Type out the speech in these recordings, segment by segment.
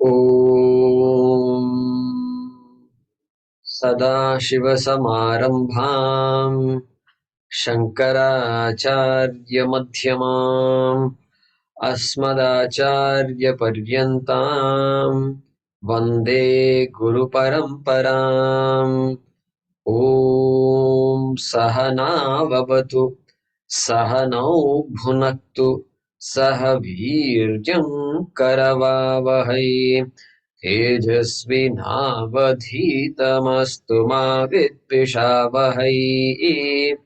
Om Sadashivasamārambhām Shankaracharya-madhyamām Asmadacharya-paryantāम् Vande Guru-paraṁparām. Om Sahana-vavatu Sahanau bhunaktu Saha Virjam Karavavahai Tejasvinavadhitamastu ma vidvishavahai.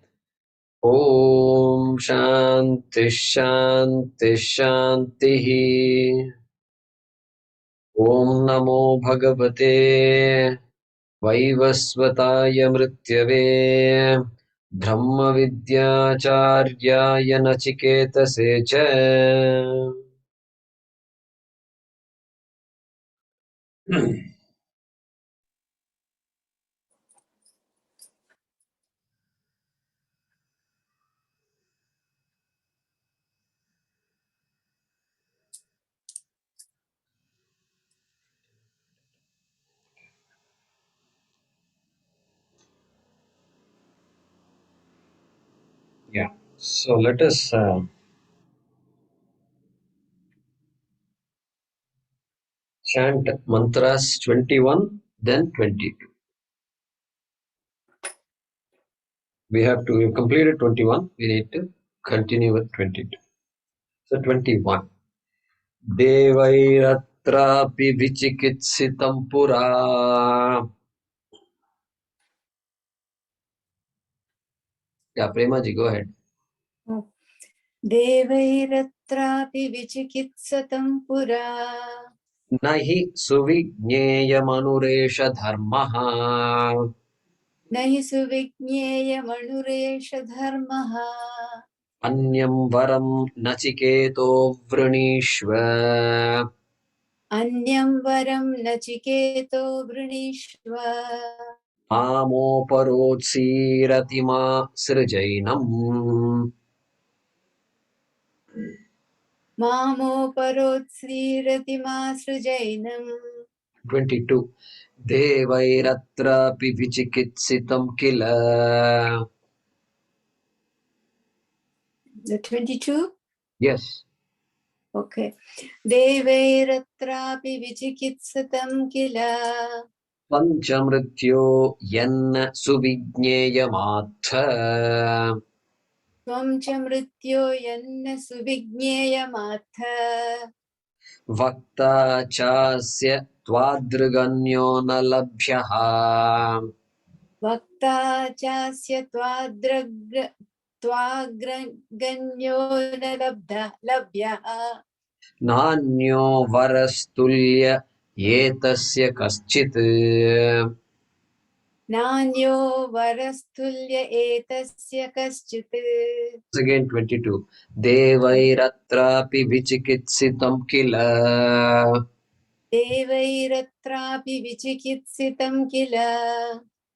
Om Shanti Shanti Shanti. Om Namo Bhagavate Vaivasvataya Mrityave Brahma Vidyacharya Nachiketase cha. Yeah. So let us chant mantras 21, then 22. We've completed 21. We need to continue with 22. So 21. Devayratrapi vichikitsitam pura. Yeah, Prema ji, go ahead. Devayratrapi vichikitsatam pura Nahi suvigneyamanuresa dharmaha. Nahi suvigneyamanuresa dharmaha Anyam varam nachiketo vrinishva. Anyam varam nachiketo vrinishva Amoparotsiratima srijainam. Mamoparotsiratima srijainam. 22. Devairatrapi vichikitsitam kila. The 22? Yes. Okay. Devayratrapi vichikitsatam kila Panchamrityo yanna suvigneyamātha. Tvam cha mrityo yanna suvignyeyamatha Vakta chasya tvadriganyo na labhyaha. Vakta chasya tvagraganyo na labhyaha Nanyo varastulya yetasya kaschit. Nanyo varastulya etasya kaschit. Again 22. Devairatrapi vichikitsitam kila. Devayratrapi vichikitsitam kila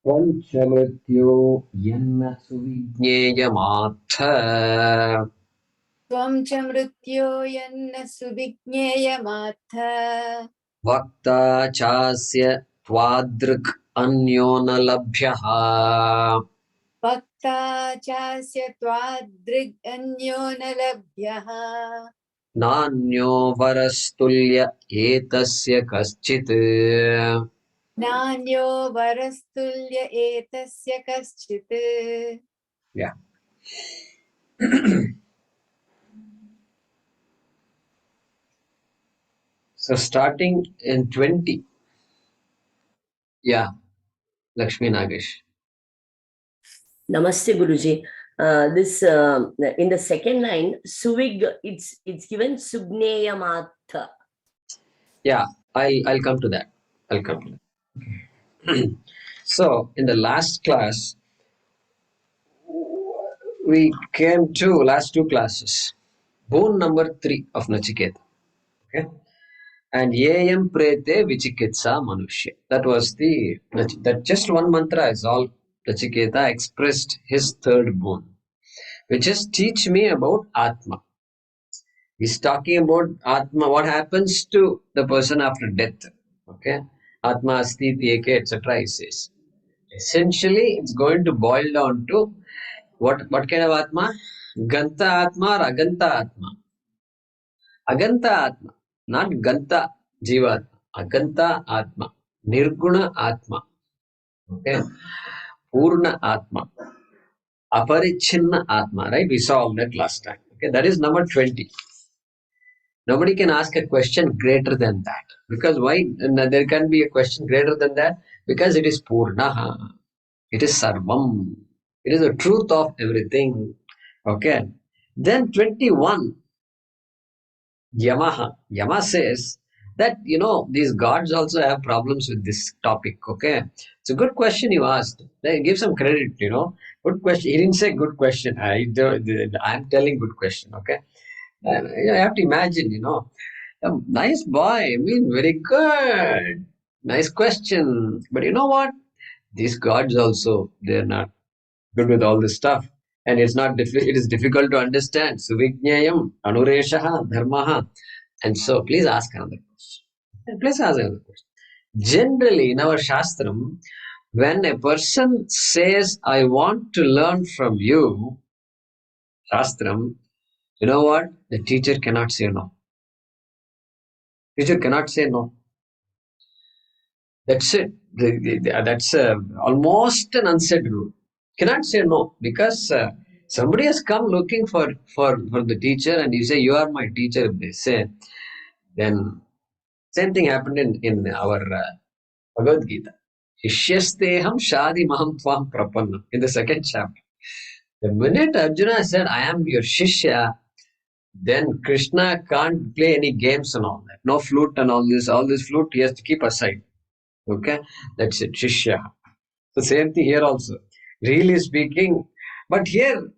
Panchamrityo yanna suvigneyamātha. Tvam cha mrityo yanna suvignyeyamatha Vakta chasya tvadrik anyo na labhyaha. Vakta chasya tvadraganyo na labhyaha Nanyo varastulya etasya kaschit. Nanyo varastulya etasya kaschit. Yeah. So starting in 20. Yeah. Lakshmi Nagesh. Namaste Guruji. This in the second line, suvig, it's given sugneyamātha. Yeah, I'll come to that. So in the last class, we came to last two classes. Bone number 3 of Nachiketa. Okay. And Yayam Prete Vichikitsa Manushya. That was that just one mantra is all Nachiketa expressed his third bone, which is teach me about Atma. He's talking about Atma, what happens to the person after death. Okay. Atma asti eke, etc. He says. Essentially, it's going to boil down to what kind of Atma? Ganta Atma or Aganta Atma? Aganta Atma, not Ganta Jiva. Aganta Atma. Nirguna Atma. Okay. Purna Atma. Aparichinna Atma, right? We saw all that last time. Okay, that is number 20. Nobody can ask a question greater than that. Because why? There can be a question greater than that? Because it is Purna. It is Sarvam. It is the truth of everything. Okay. Then 21. Yamaha. Yama says that, these gods also have problems with this topic. Okay. It's a good question you asked. Give some credit, Good question. He didn't say good question. I'm telling good question. Okay. You have to imagine, a nice boy. I mean, very good. Nice question. But you know what? These gods also, they're not good with all this stuff. And it's not it is difficult to understand. Suvijnayam, Anureshaha, Dharmaha. And so please ask another question. Please ask another question. Generally, in our Shastram, when a person says, I want to learn from you, Shastram, you know what? The teacher cannot say no. Teacher cannot say no. That's it. That's almost an unsaid rule. Cannot say no because somebody has come looking for the teacher and you say, you are my teacher, if they say, then same thing happened in our Bhagavad Gita. Shishyasteham shadi maham tvam prapanna in the second chapter. The minute Arjuna said, I am your Shishya, then Krishna can't play any games and all that. No flute and all this flute he has to keep aside. Okay, that's it, Shishya. The same thing here also. Really speaking, but here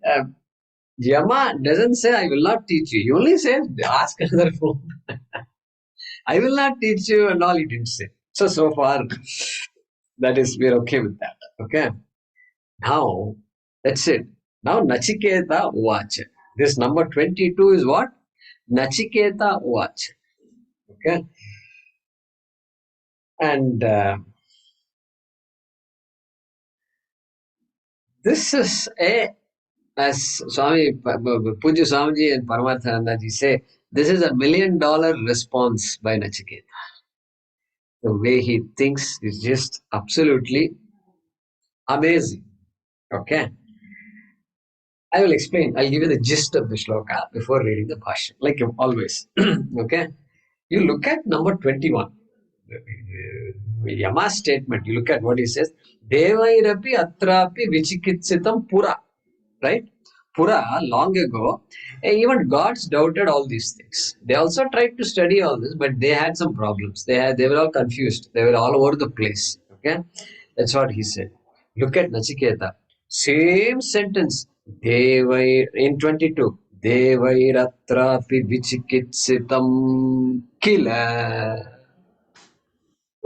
Yama doesn't say, I will not teach you. He only says, ask another fool. I will not teach you and all he didn't say. So far, that is, we're okay with that. Okay. Now, that's it. Now, Nachiketa Uvacha. This number 22 is what? Nachiketa Uvacha. Okay. And this is as Swami Puja Swamiji and Paramathanandaji say, this is $1 million response by Nachiketa. The way he thinks is just absolutely amazing. Okay. I will explain. I'll give you the gist of the shloka before reading the Bhaashyam, like always. Okay. You look at number 21. Yama's statement. You look at what he says. Devairapi atrapi vichikitsitam pura. Right? Pura, long ago, even gods doubted all these things. They also tried to study all this, but they had some problems. They were all confused. They were all over the place. Okay? That's what he said. Look at Nachiketa. Same sentence. In 22. Devairatrapi vichikitsitam kila.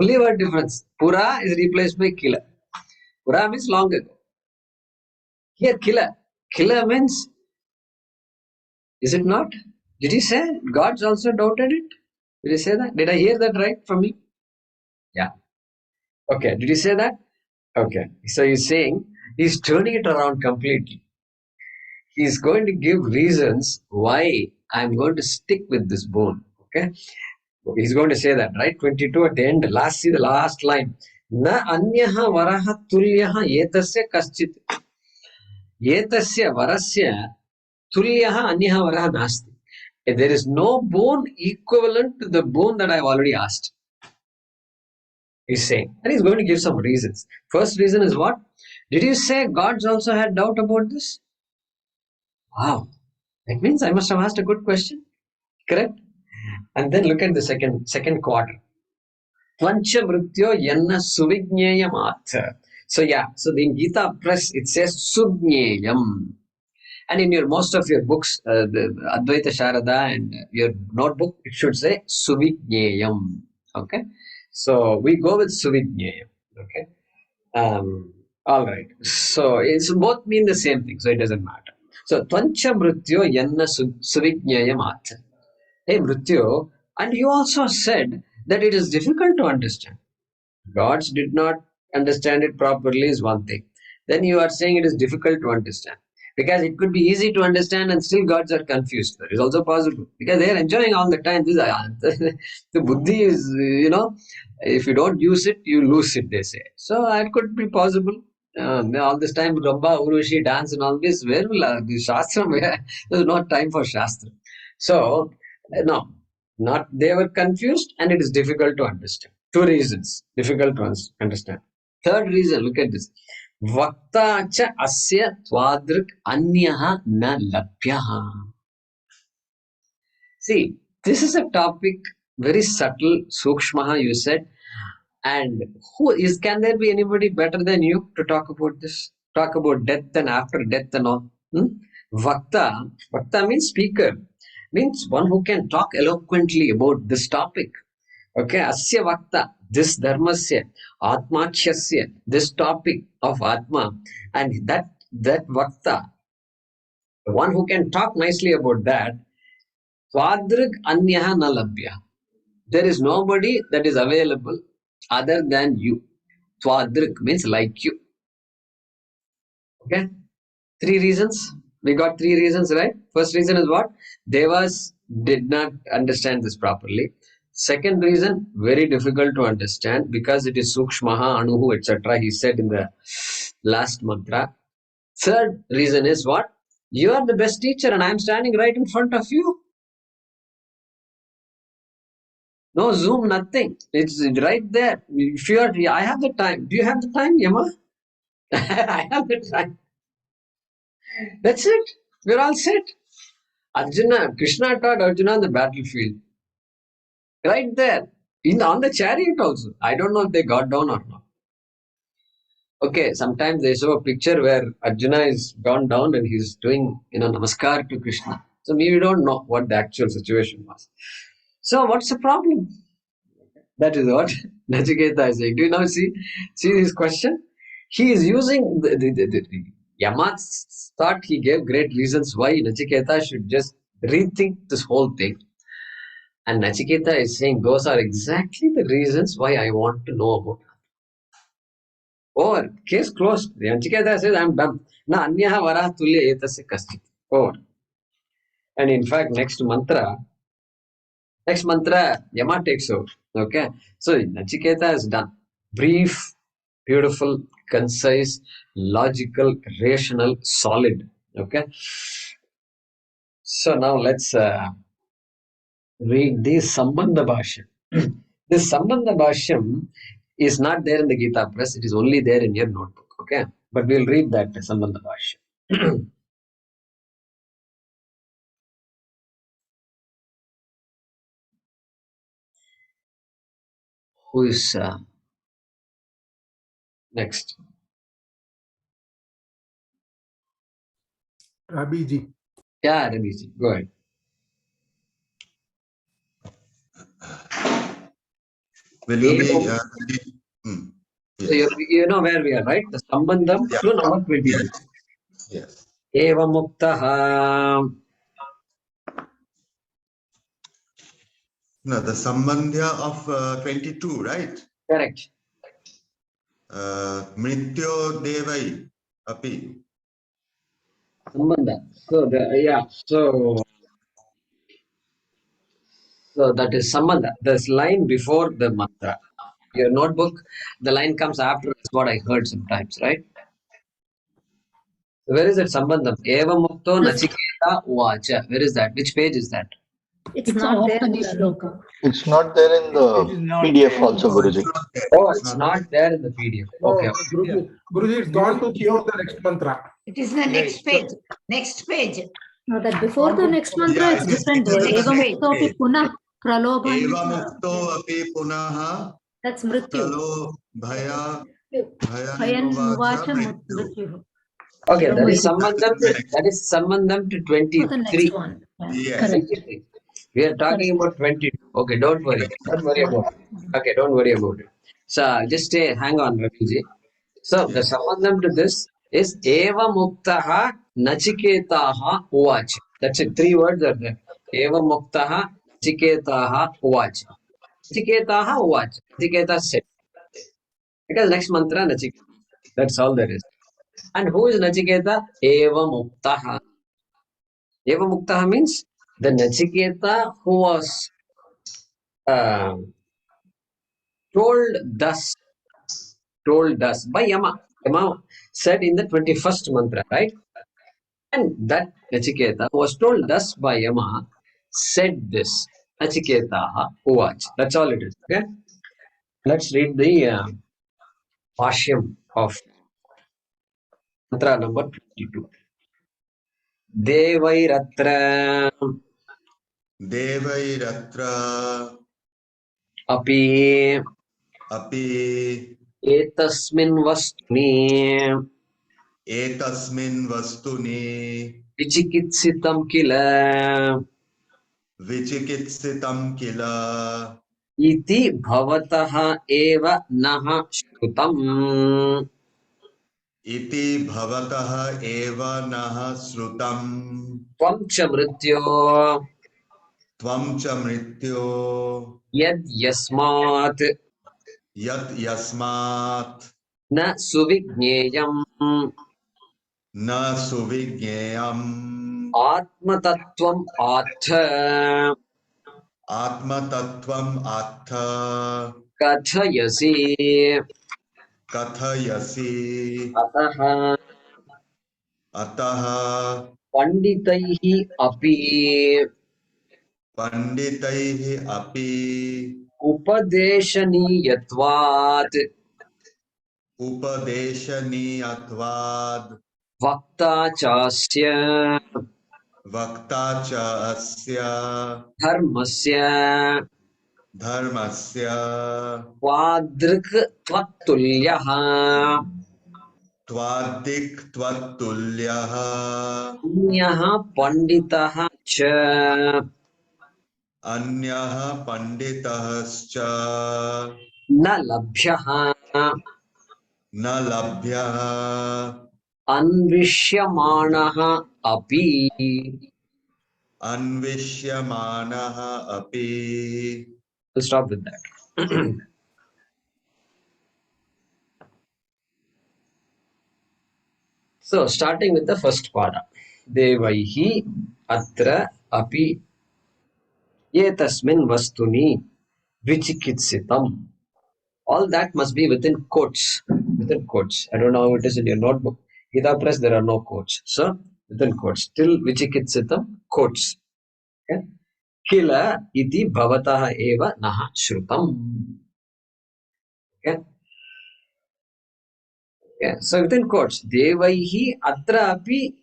Only one difference. Pura is replaced by kila. Pura means long ago. Here, kila. Kila means, is it not? Did he say gods also doubted it? Did he say that? Did I hear that right from you? Yeah. Okay. Did he say that? Okay. So he's saying, he's turning it around completely. He's going to give reasons why I'm going to stick with this bone. Okay. He's going to say that, right? 22 at the end, see the last line. Na anyaha varaha tulyaha etasya kaschit. Etasya varasya tulyaha anyaha varaha nasti. There is no bone equivalent to the bone that I've already asked. He's saying. And he's going to give some reasons. First reason is what? Did you say gods also had doubt about this? Wow. That means I must have asked a good question. Correct? And then look at the second quarter. Tvancha mrityo yanna suvijneyam atha. So in Gita Press it says Sugnyeyam. And in most of your books, the Advaita Sharada and your notebook, it should say Suvijneyam. Okay. So we go with Suvijneyam. Okay. All right. So it's both mean the same thing. So it doesn't matter. So Tvancha Mrityo Yanna Suvijneyam Atha. Hey, Mrityu, and you also said that it is difficult to understand. Gods did not understand it properly is one thing. Then you are saying it is difficult to understand. Because it could be easy to understand and still gods are confused. That is also possible. Because they are enjoying all the time. This, the buddhi is, if you don't use it, you lose it, they say. So it could be possible. All this time, Ramba, Urushi, dance and all this, where will the Shastra, there's no time for Shastra. So, no, not they were confused and it is difficult to understand. Two reasons difficult to understand. Third reason, look at this. Vakta cha asya twadrik anyaha na labhyaha. See, this is a topic very subtle, sukshmaha, you said. And who is, can there be anybody better than you to talk about this? Talk about death and after death and all. Vakta means speaker, means one who can talk eloquently about this topic. Okay, asya vakta, this dharmasya, atmakshasya, this topic of atma, and that vakta, the one who can talk nicely about that, twadrig anyaha na labhya. There is nobody that is available other than you. Twadrik means like you. Okay, three reasons. We got three reasons, right? First reason is what? Devas did not understand this properly. Second reason, very difficult to understand because it is Sukshmaha, Anuhu, etc. He said in the last mantra. Third reason is what? You are the best teacher and I am standing right in front of you. No Zoom, nothing. It's right there. If you are, I have the time. Do you have the time, Yama? I have the time. That's it. We're all set. Arjuna, Krishna taught Arjuna on the battlefield. Right there. On the chariot also. I don't know if they got down or not. Okay, sometimes they show a picture where Arjuna is gone down and he's doing, namaskar to Krishna. So we don't know what the actual situation was. So what's the problem? That is what Nachiketa is saying. Do you now see his question? He is using the Yama thought he gave great reasons why Nachiketa should just rethink this whole thing. And Nachiketa is saying those are exactly the reasons why I want to know about it. Over. Case closed. Nachiketa says, I'm done. Na anyaha varah tulya etasya kaschit. Over. And in fact, next mantra, Yama takes over. Okay. So Nachiketa is done. Brief, beautiful, concise, logical, rational, solid. Okay. So now let's read the Sambandha Bhaashyam. This Sambandha Bhaashyam is not there in the Gita Press. It is only there in your notebook. Okay. But we'll read that Sambandha Bhaashyam. Who is next? Rabiji. Yeah, Rabiji, go ahead. Will you be So you know where we are, right? The Sambandham to number 22. Yes. Eva Muktaha. No, the Sambandhya of 22, right? Correct. Mrityo Devai Api. Sambandha. So that is Sambandha. This line before the mantra. Your notebook, the line comes after is what I heard sometimes, right? So where is it Sambandham? Eva Mukto Nachiketa Uvacha. Where is that? Which page is that? It's not there in the shloka. It's not there in the PDF also, Guruji. Oh, it's not there in the PDF. Okay. Guruji, it's gone to the next mantra. It is the next page. Next page. No, that before the next mantra is different. Evamukto api punah pralobhan. Evamukto api punaha. That's mrityu. Bhaya. Bhayan nuvacha mrityu. Okay, that is Sambandham to 23. For the next one. Yes. 23. We are talking about 22. Okay, don't worry. Don't worry about it. Okay, don't worry about it. So just hang on, Raviji. So the Sambandham to this is Eva Muktaha Nachiketaha Uvacha. That's it. Three words are there. Eva Muktaha Nachiketaha Uvacha. Nachiketaha Uvacha. Nachiketa said. Because next mantra Nachiketa. That's all there is. And who is Nachiketa? Eva Muktaha. Eva Muktaha means the Nachiketa who was uh, told thus by Yama. Yama said in the 21st mantra, right? And that Nachiketa who was told thus by Yama said this. Nachiketaha Uvach. That's all it is. Okay. Let's read the Bhaashyam of mantra number 22. Devairatra Devairatra api api etasmin vastuni etasmin vastuni vichikitsitam kila vichikitsitam kila iti bhavataha eva naha shrutam iti bhavataha eva naha srutam tvam cha mrityo tvam cha mrityo yad yasmat yat yasmat na suvigneyam na suvigyayam atmatattvam atha atma tattvam atha kathayasi kathayasi ataha ataha panditaihi api panditaihi api upadeshaniyatvat upadeshaniyatvad vakta chasya vakta cha asya dharmasya dharmasya kwadrik tvatulyaha tvadik tvatulyaha अन्यः panditah cha anyaha panditahascha na labhyah na labhyaha अन्विष्यमाणः अपि. anvishyamanaha api. We'll stop with that. So, starting with the first pada. Devaihi atra api etasmin vastuni vichikitsitam. All that must be within quotes. Within quotes. I don't know how it is in your notebook. Gita Press, there are no quotes. So, within quotes. Till vichikitsitam, quotes. Okay. Kila iti bhavataha eva naha shrutam. Okay. Yeah. So within quotes, devaihi atra api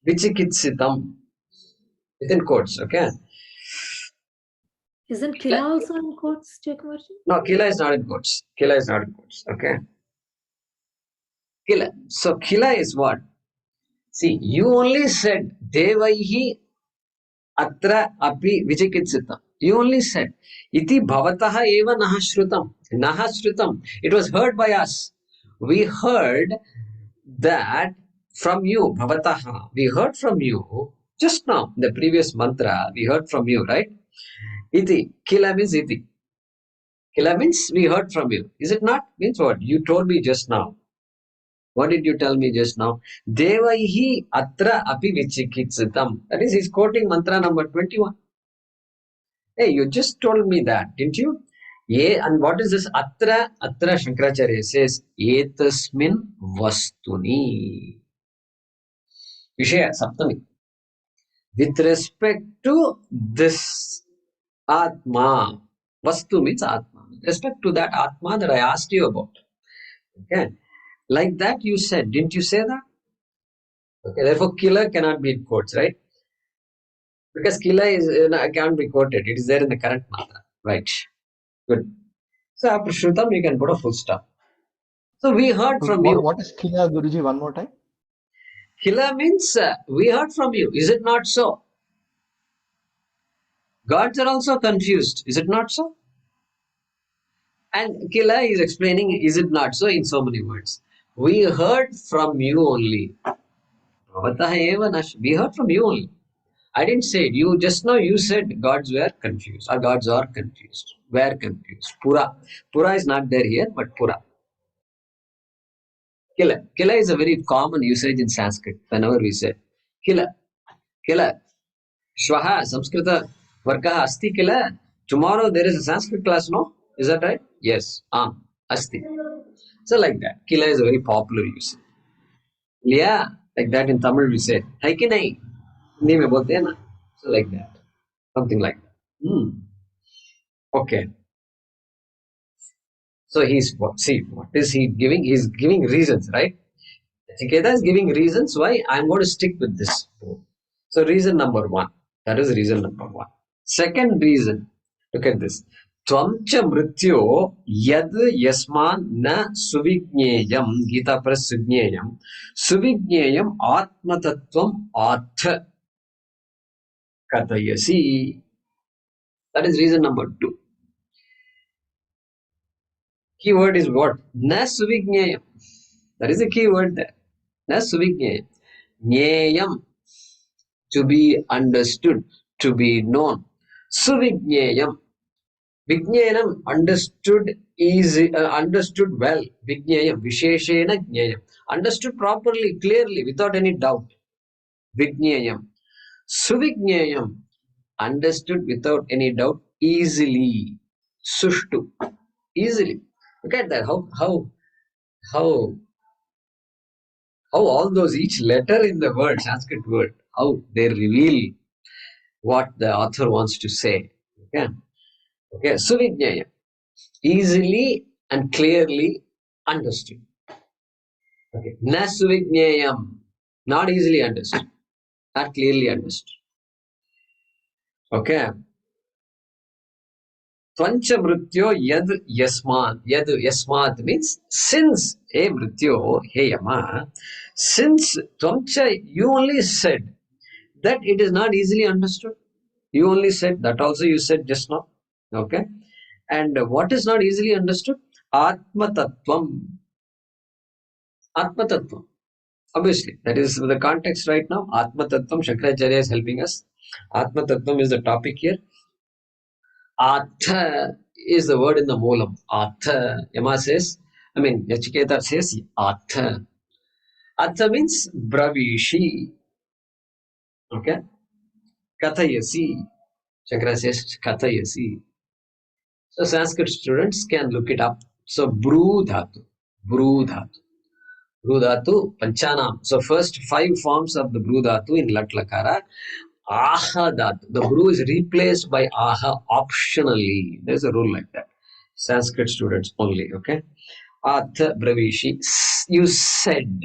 vichikitsitam. Within quotes, okay. Isn't Kila also in quotes, Jaykumarji? No, Kila is not in quotes. Kila is not in quotes, okay. Kila. So Kila is what? See, you only said devaihi atra api vichikitsitam. You only said iti bhavataha eva naha shrutam. Naha shrutam. It was heard by us. We heard that from you, bhavataha. We heard from you just now, the previous mantra, we heard from you, right? Iti. Kila means iti. Kila means we heard from you. Is it not? Means what? You told me just now. What did you tell me just now? Devaihi atra api vichikitsitam. That is, he's quoting mantra number 21. Hey, you just told me that, didn't you? Yeah, and what is this atra? Atra Shankaracharya says, etasmin vastuni. Vishaya Saptami. With respect to this Atma, Vastu means Atma. With respect to that Atma that I asked you about. Okay. Like that you said, didn't you say that? Okay. Therefore, killer cannot be in quotes, right? Because killer is can't be quoted. It is there in the current mantra. Right. Good. So after Shrutam, you can put a full stop. So we heard from you. What is Kila, Guruji? One more time. Killer means we heard from you. Is it not so? Gods are also confused. Is it not so? And Kila is explaining, is it not so, in so many words. We heard from you only. We heard from you only. I didn't say it. You just now you said gods were confused or gods are confused. Were confused. Pura. Pura is not there here, but Pura. Kila. Kila is a very common usage in Sanskrit. Whenever we say Kila. Kila. Shvaha. Samskrita. Vargaha. Asti Kila. Tomorrow there is a Sanskrit class, no? Is that right? Yes. Asti. So like that. Kila is a very popular usage. Yeah. Like that in Tamil we say. Hai ki nahi? Hindi mein bolte hai na? So like that. Something like that. Okay. So what is he giving? He's giving reasons, right? Nachikheta is giving reasons why I'm going to stick with this. So reason number one. That is reason number one. Second reason. Look at this. Tvamcha mrityo yad yasman na suvijneyam Gita Press suvijneyam suvijneyam atmatattvam artha kathayasi. That is reason number two. Keyword is what? Na suvijneyam. That is the key word there. Na suvijneyam. Nyeyam. To be understood, to be known. Suvijneyam. Vijnanam understood is understood well. Vijnayam. Visheshena jnayam. Understood properly, clearly, without any doubt. Vijnayam. Suvijnayam. Understood without any doubt, easily. Sushtu. Easily. Look at that. How all those, each letter in the word, Sanskrit word, how they reveal what the author wants to say. Okay. Suvijnayam. Easily and clearly understood. Okay. Na suvijnayam. Not easily understood. Not clearly understood. Okay. Tvancha mrityo yad yasmat. Yad yasmat means since, hey mrityo, hey yama, since tvancha, you only said that it is not easily understood. You only said that also you said just now. Okay. And what is not easily understood? Atma tattvam. Atma tattvam. Obviously, that is the context right now. Atma tattvam, Shankaracharya is helping us. Atma tattvam is the topic here. Atha is the word in the moolam. Atha. Yama says, Nachiketa says Atha. Atha means bravishi. Okay. Kathayasi. Shankara says Kathayasi. So Sanskrit students can look it up. So Bru Dhatu. Bru Dhatu. Bru Dhatu, Panchanam. So first 5 forms of the Bru Dhatu in Lat Lakara. Aha Dhatu. The Bru is replaced by Aha optionally. There's a rule like that. Sanskrit students only. Okay. Atha Bravishi. You said.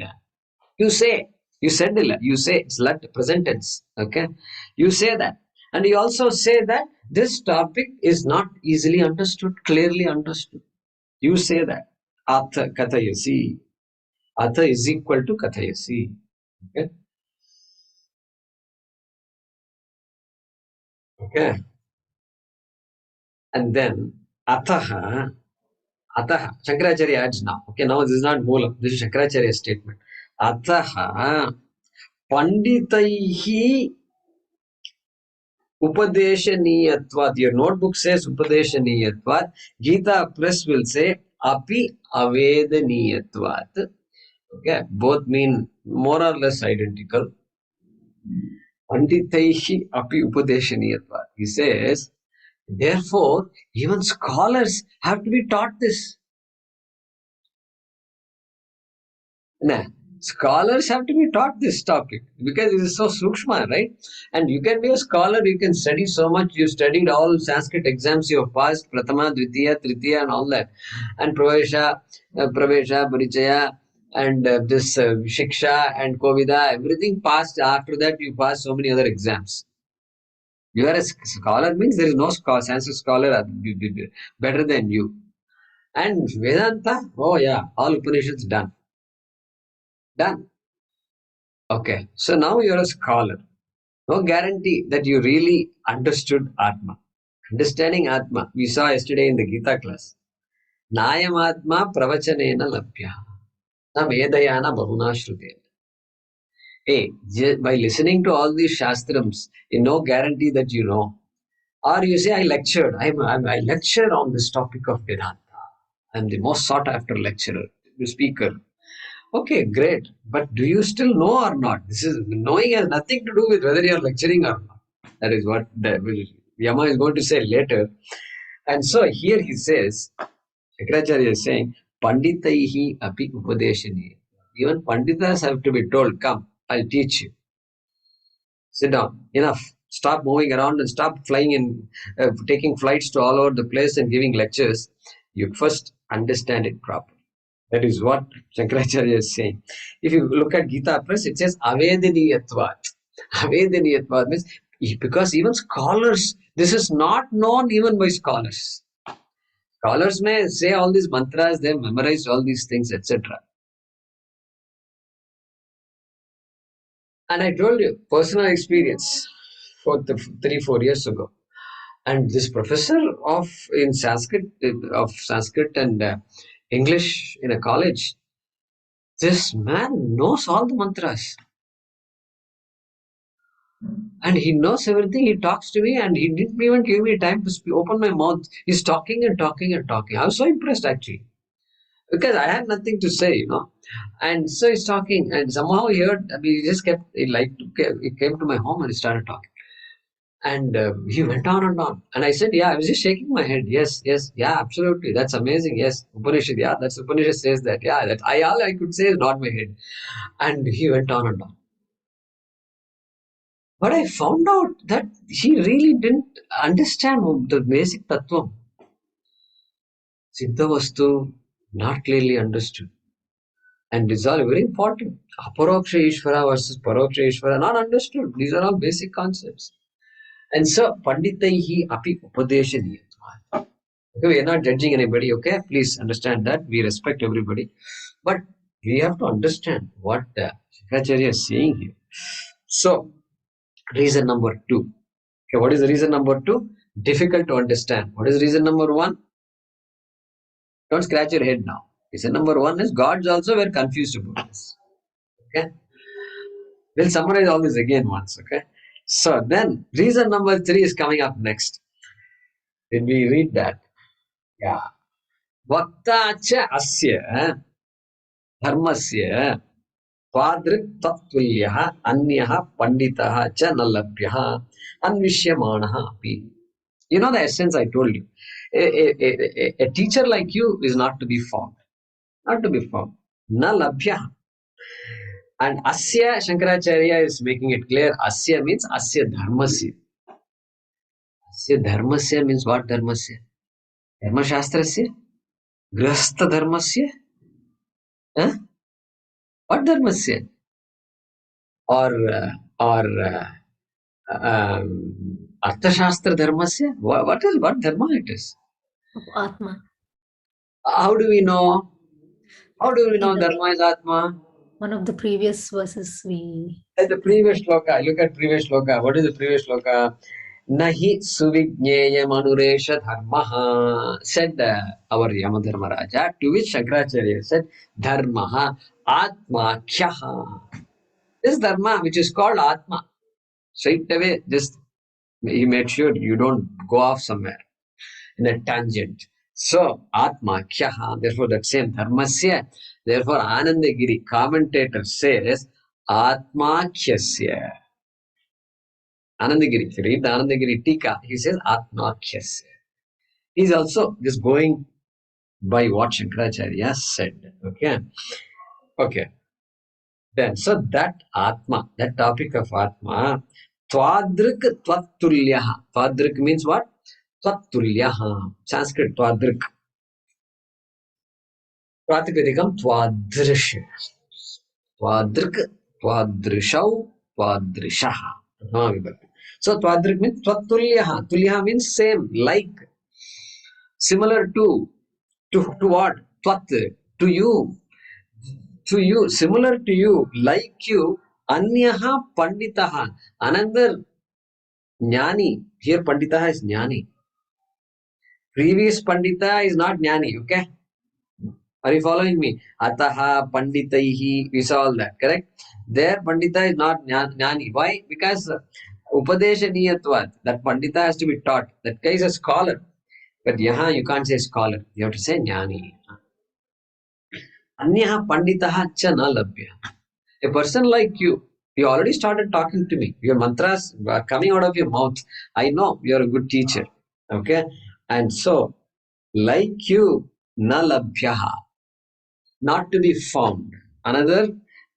You say. You said. You say. It's Lat present tense. Okay. You say that. And you also say that this topic is not easily understood, clearly understood. You say that. Atha Kathayasi. Atha is equal to Kathayasi. Okay. Okay. And then Ataha. Shankaracharya adds now. Okay, now this is not Moolam. This is Shankaracharya's statement. Ataha Panditaihi Upadeshaniyatvat. Your notebook says Upadeshaniyatvat. Gita Press will say Api Avedaniyatvat. Okay, both mean more or less identical. Panditaihi Api Upadeshaniyatvat. He says, therefore, even scholars have to be taught this. Nah, scholars have to be taught this topic because it is so sukshma, right? And you can be a scholar, you can study so much. You studied all Sanskrit exams you have passed, Pratama, Dvitiya, Tritiya, and all that. And Pravesha, Parichaya, and this Shiksha and Kovida, everything passed. After that, you passed so many other exams. You are a scholar, means there is no Sanskrit scholar better than you. And Vedanta, oh yeah, all Upanishads done. Done. Okay, so now you're a scholar. No guarantee that you really understood Atma. Understanding Atma, we saw yesterday in the Gita class. Nayam Atma pravachanena labhya. Na vedayana bahuna shrutena. Hey, by listening to all these shastrams, no guarantee that you know. Or you say, I lectured. I lecture on this topic of Vedanta. I'm the most sought after lecturer, the speaker. Okay, great. But do you still know or not? This is knowing has nothing to do with whether you are lecturing or not. That is what Yama is going to say later. And so here he says, Shankaracharya is saying, Panditaihi api upadeshani. Even Panditas have to be told, come, I'll teach you. Sit down. Enough. Stop moving around and stop flying in, taking flights to all over the place and giving lectures. You first understand it properly. That is what Shankaracharya is saying. If you look at Gita Press, it says Avediniyatvat. Avediniyatvat means because even scholars, this is not known even by scholars. Scholars may say all these mantras, they have memorized all these things, etc. And I told you, personal experience for 3-4 years ago. And this professor of Sanskrit and English in a college, this man knows all the mantras. And he knows everything. He talks to me and he didn't even give me time to open my mouth. He's talking and talking and talking. I was so impressed actually. Because I had nothing to say, you know. And so he's talking and somehow he heard, he just kept, he came to my home and he started talking. And he went on and on. And I said, yeah, I was just shaking my head. Yes, yeah, absolutely. That's amazing. Yes, Upanishad, yeah, that's Upanishad says that. Yeah, that all I could say is nod my head. And he went on and on. But I found out that he really didn't understand the basic tattva. Siddha Vastu, not clearly understood. And these are very important. Aparoksha Ishvara versus Paroksha Ishvara, not understood. These are all basic concepts. And so, Panditaihi api upadeshaniyatva. Okay, we are not judging anybody, okay? Please understand that. We respect everybody. But we have to understand what Shankaracharya is saying here. So, reason number 2. Okay, what is the reason number 2? Difficult to understand. What is reason number 1? Don't scratch your head now. Reason number 1 is gods also were confused about this. Okay. We'll summarize all this again once. Okay. So then reason number 3 is coming up next. When we read that, yeah. Vakta cha asya dharmasya Padrik tattulyaha anyaha panditaha cha nalabhyaha anvishyamanaha api. You know the essence I told you. A teacher like you is not to be found. Not to be found. Nalabhyaha. And asya, Shankaracharya is making it clear. Asya means asya dharmasya. Asya dharmasya means what dharmasya? Dharma shastrasya? Grihastha dharmasya? Huh? What dharmasya? Or Arthashastra dharmasya? What dharma it is? Of Atma. How do we know? How do we know In dharma is Atma? one of the previous verses we... At the previous shloka, look at previous shloka. What is the previous shloka? Nahi suvijneyam anuresha dharmaha, said our Yamadharmaraja, to which Shankaracharya said, dharmaha atma kyaha. This dharma, which is called Atma, straight away, just he made sure you don't go off somewhere in a tangent. So, Atma kyaha, therefore that same dharmasya, therefore Anandagiri commentator says, Atma khyasya. Anandagiri, if you read the Anandagiri Tika, he says Atma khyasya. He's also just going by what Shankaracharya said. Okay. Then, so that Atma, that topic of Atma, Twadrik Tvatulyaha. Twadrik means what? Tvatulyaha. Sanskrit Twadrik. Pratipadikam Twadrish. Twadrik, Twadrishau, Twadrishaha. So Twadrik means Tvatulyaha. Tulyaha means same, like, similar to what? Tvat, to you. To you, similar to you, like you, Anyaha Panditaha, another Jnani. Here Panditaha is Jnani. Previous Pandita is not Jnani, okay? Are you following me? Ataha, Panditaihi, we saw all that, correct? There, Pandita is not Jnani. Why? Because Upadesha Niyatvat, that Pandita has to be taught. That guy is a scholar. But yaha, you can't say scholar. You have to say Jnani. Anyaha Panditaha cha na labhya. A person like you already started talking to me. Your mantras are coming out of your mouth. I know you're a good teacher. Okay? And so, like you, na labhyaha, not to be found. Another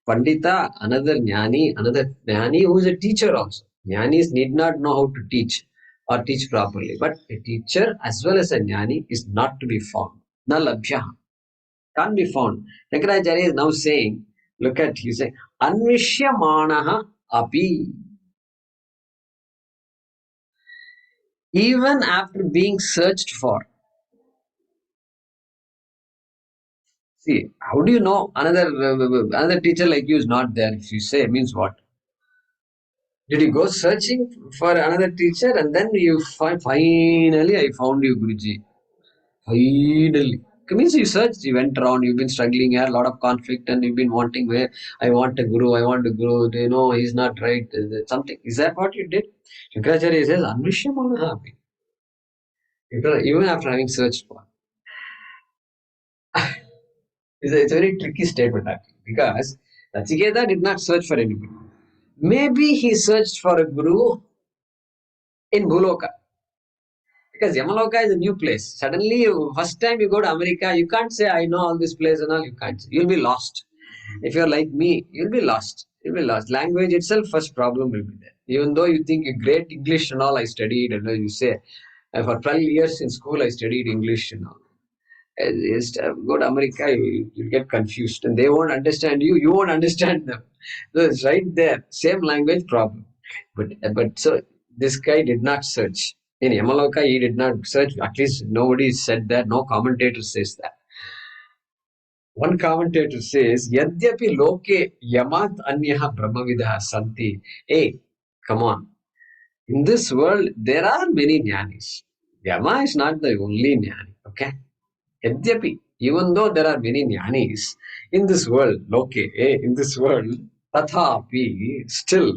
Pandita, another Jnani who is a teacher also. Jnanis need not know how to teach or teach properly. But a teacher as well as a Jnani is not to be found. Na labhyaha. Can't be found. Shankaracharya is now saying, look at, he saying, Anvishyamanaha api. Even after being searched for. See, how do you know another teacher like you is not there? If you say, means what? Did you go searching for another teacher and then you finally I found you, Guruji. Finally. It means you searched, you went around, you've been struggling, you had a lot of conflict and you've been wanting where I want a guru, you know, he's not right, something. Is that what you did? Shankaracharya says, Anvishyamana hapi. Even after having searched for. It's a very tricky statement actually, because Nachiketa did not search for anybody. Maybe he searched for a guru in Bhuloka. Because Yamaloka is a new place. Suddenly, first time you go to America, you can't say, I know all this place and all. You can't. You'll be lost. If you're like me, you'll be lost. You'll be lost. Language itself, first problem will be there. Even though you think you great English and all, I studied, and you say, for 12 years in school, I studied English and all. Just go to America, you'll get confused and they won't understand you. You won't understand them. So it's right there. Same language problem. But so this guy did not search. In Yamaloka, he did not search. At least nobody said that. No commentator says that. One commentator says, Yadyapi loke yamat anyaha brahmavidaha santi. Hey, come on. In this world, there are many jnanis. Yama is not the only jnani. Okay? Yadyapi, even though there are many jnanis in this world, in this world, tathapi, still,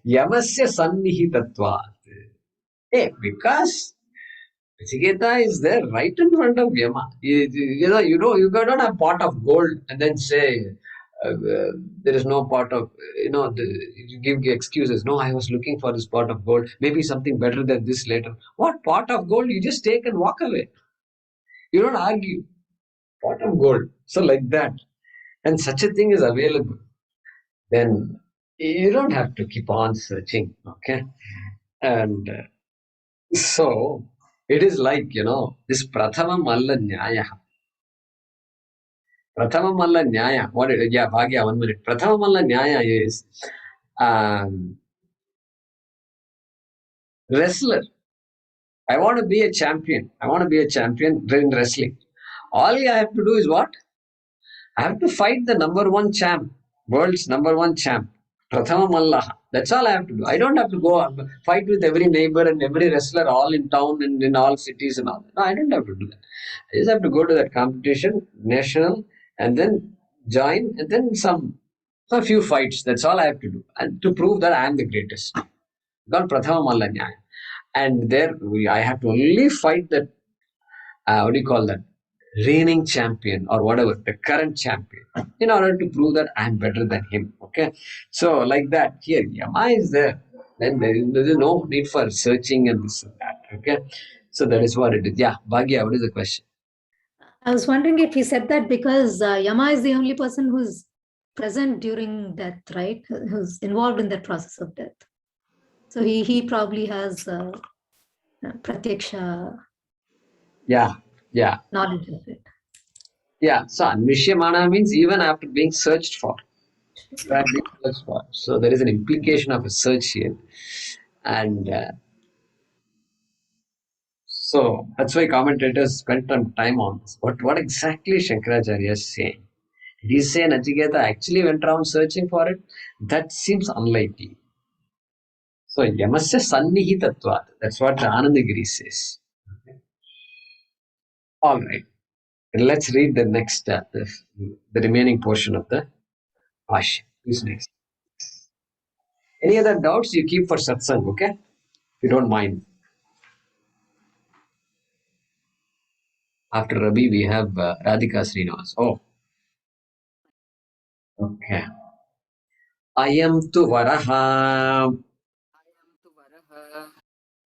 yamasya sannihitatvat. Because Siketa is there right in front of Yama. You don't have pot of gold and then say, there is no pot of, you give excuses. No, I was looking for this pot of gold. Maybe something better than this later. What pot of gold? You just take and walk away. You don't argue. Pot of gold. So like that. And such a thing is available. Then you don't have to keep on searching. Okay. And so it is like, this Prathama Malla Nyaya. Prathama Malla Nyaya. Bhagya, 1 minute. Prathama Malla Nyaya is wrestler. I want to be a champion. I want to be a champion in wrestling. All I have to do is what? I have to fight the number one champ, world's number one champ, Prathama Mallaha. That's all I have to do. I don't have to go fight with every neighbor and every wrestler all in town and in all cities and all that. No, I don't have to do that. I just have to go to that competition, national, and then join, and then a few fights. That's all I have to do. And to prove that I am the greatest. Called Prathama Malla Nyaya. And there I have to only fight that, what do you call that? Reigning champion or whatever, the current champion, in order to prove that I'm better than him. Okay. So like that, here Yama is there. Then there is no need for searching and this and that. Okay. So that is what it is. Yeah, Bhagya, what is the question? I was wondering if he said that because Yama is the only person who's present during death, right? Who's involved in that process of death. So he probably has pratyaksha knowledge of it. Yeah. So Anvishyamana means even after being searched for. So there is an implication of a search here. And so that's why commentators spent some time on this. What exactly Shankaracharya is saying? Did he say Nachiketa actually went around searching for it? That seems unlikely. So Yamasya Sannihitatvat. That's what Anandagiri says. All right. Let's read the next, the remaining portion of the Bhaashyam. Who's next? Any other doubts you keep for satsang, okay? If you don't mind. After Rabi, we have Radhika Srinivas. Oh, okay. Ayam tu varaha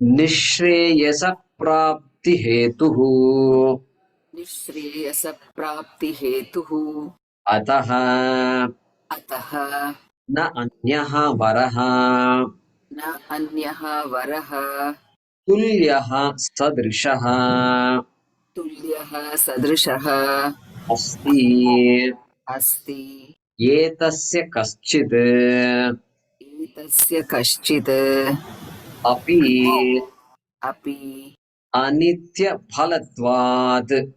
nishreyasa prapti hetuhu निःश्रेयसप्राप्तिहेतुः ataha अतः na anyaha varaha न अन्यः वरः tulyaha sadrishaha तुल्यः सदृशः asti अस्ति etasya kaschid एतस्य कश्चित् api अपि anitya phalatvad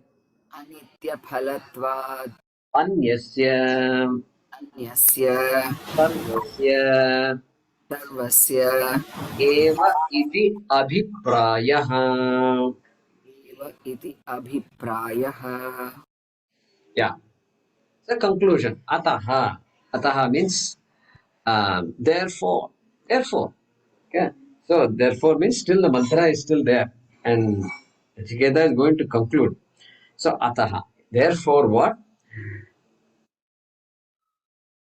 अनित्यफलत्वात् anyasya अन्यस्य sarvasya सर्वस्य eva iti abhiprayah. एव इति अभिप्रायः. Yeah. The conclusion. Ataha. Ataha means therefore. Therefore. Okay. So therefore means still the mantra is still there. And Nachiketa is going to conclude. So ataha. Therefore what?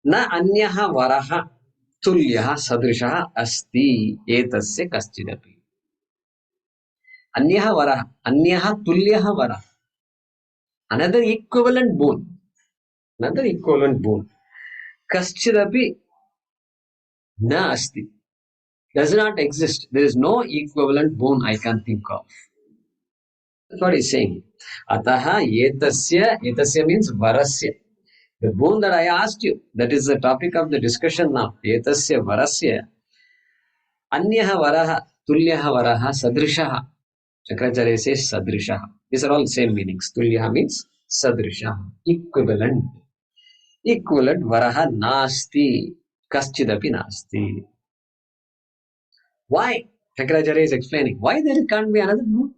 Na anyaha varaha tulyaha sadrishaha asti etasya kaschidapi. Anyaha varaha. Anyaha tulyaha varaha. Another equivalent boon. Another equivalent boon. Kaschidapi na asti. Does not exist. There is no equivalent boon I can think of. That's what he's saying. Ataha etasya means varasya. The boon that I asked you, that is the topic of the discussion now. Etasya varasya. Anyaha varaha, tulyaha varaha, sadrishaha. Shankaracharya says sadrishaha. These are all same meanings. Tulyaha means sadrishaha. Equivalent. Equivalent varaha nasti. Kaschidapi nasti. Why? Shankaracharya is explaining. Why there can't be another boon?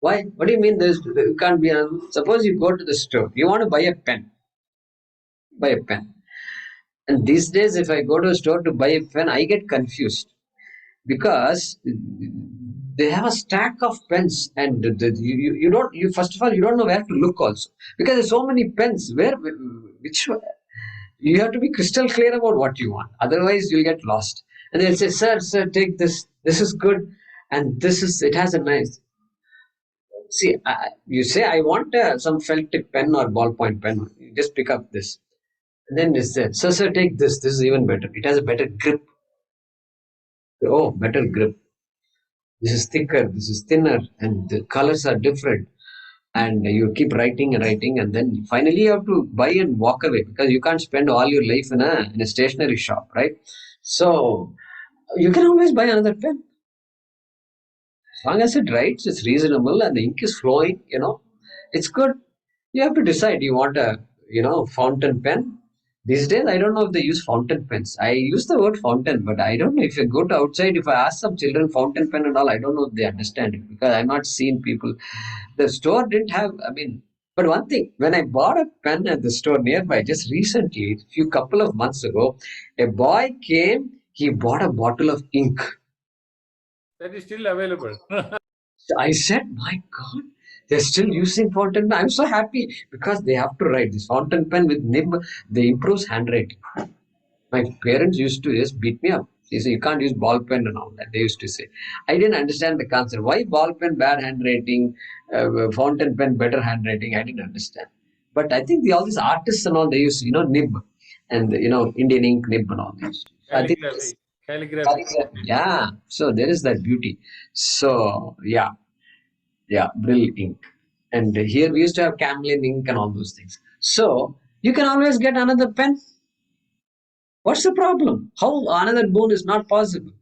Why? What do you mean there can't be another? Suppose you go to the store, you want to buy a pen. Buy a pen. And these days, if I go to a store to buy a pen, I get confused because they have a stack of pens, and you don't. You first of all, you don't know where to look also because there's so many pens. Which one? You have to be crystal clear about what you want. Otherwise, you'll get lost. And they'll say, "Sir, take this. This is good, and this is. It has a nice." See, you say, I want some felt tip pen or ballpoint pen. You just pick up this. And then they say, sir, take this. This is even better. It has a better grip. Oh, better grip. This is thicker. This is thinner. And the colors are different. And you keep writing and writing. And then finally you have to buy and walk away because you can't spend all your life in a stationery shop, right? So you can always buy another pen. As long as it writes, it's reasonable and the ink is flowing, it's good. You have to decide. You want a, fountain pen. These days, I don't know if they use fountain pens. I use the word fountain, but I don't know if you go to outside, if I ask some children fountain pen and all, I don't know if they understand it because I've not seen people. The store didn't have, but one thing, when I bought a pen at the store nearby, just recently, a few couple of months ago, a boy came, he bought a bottle of ink. That is still available. I said, my God, they're still using fountain pen. I'm so happy because they have to write this fountain pen with nib. They improves handwriting. My parents used to just beat me up. They say you can't use ball pen and all that. They used to say. I didn't understand the concept. Why ball pen bad handwriting, fountain pen better handwriting? I didn't understand. But I think all these artists and all they use, nib and Indian ink nib and all this. I think Calligraphy. yeah. So there is that beauty. So yeah. Yeah, Brill ink. And here we used to have Camlin ink and all those things. So you can always get another pen. What's the problem? How another boon is not possible?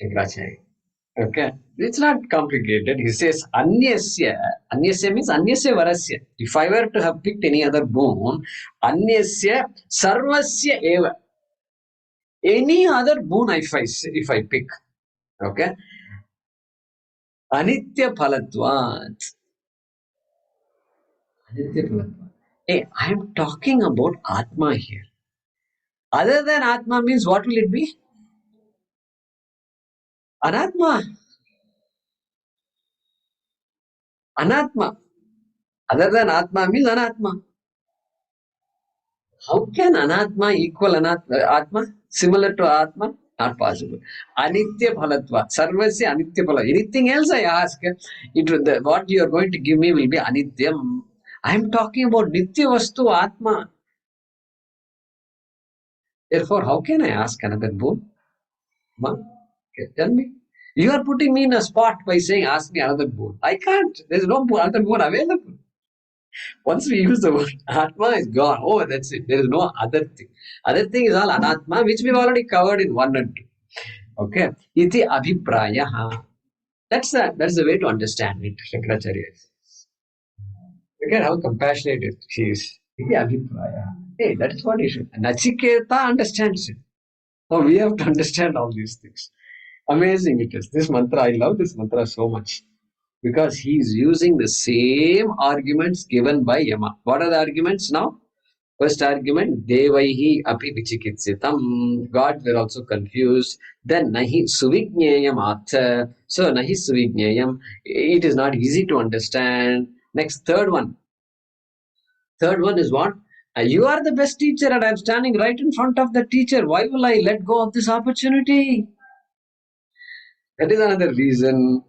Shankaracharya. Okay. It's not complicated. He says Anyasya. Anyasya means Anyasya Varasya. If I were to have picked any other boon, Anyasya Sarvasya Eva. Any other boon if I pick. Okay. Anitya Phalatvat. Anitya Phalatvat. Hey, I am talking about Atma here. Other than Atma means what will it be? Anatma. Anatma. Other than Atma means Anatma. How can Anatma equal Atma? Similar to Atma? Not possible. Anitya Phalatva. Sarvasya Anitya Phala. Anything else I ask, what you are going to give me will be Anityam. I am talking about Nitya Vastu Atma. Therefore, how can I ask another boon? Okay, tell me. You are putting me in a spot by saying, ask me another boon. I can't. There is no other boon available. Once we use the word Atma, is gone. Oh, that's it. There is no other thing. Other thing is all Anatma, which we've already covered in 1 and 2. Okay. Iti abhiprayaha. That's the way to understand it, Shankaracharya. Look at how compassionate he is. Iti abhiprayaha. Hey, that is what he should. Nachiketa understands it. Now we have to understand all these things. Amazing it is. This mantra, I love this mantra so much. Because he is using the same arguments given by Yama. What are the arguments now? First argument, Devaihi api vichikitsitam. Gods were also confused. Then Nahi suvijneyam atha. So Nahi suvijneyam. It is not easy to understand. Next, third one. Third one is what? You are the best teacher and I am standing right in front of the teacher. Why will I let go of this opportunity? That is another reason.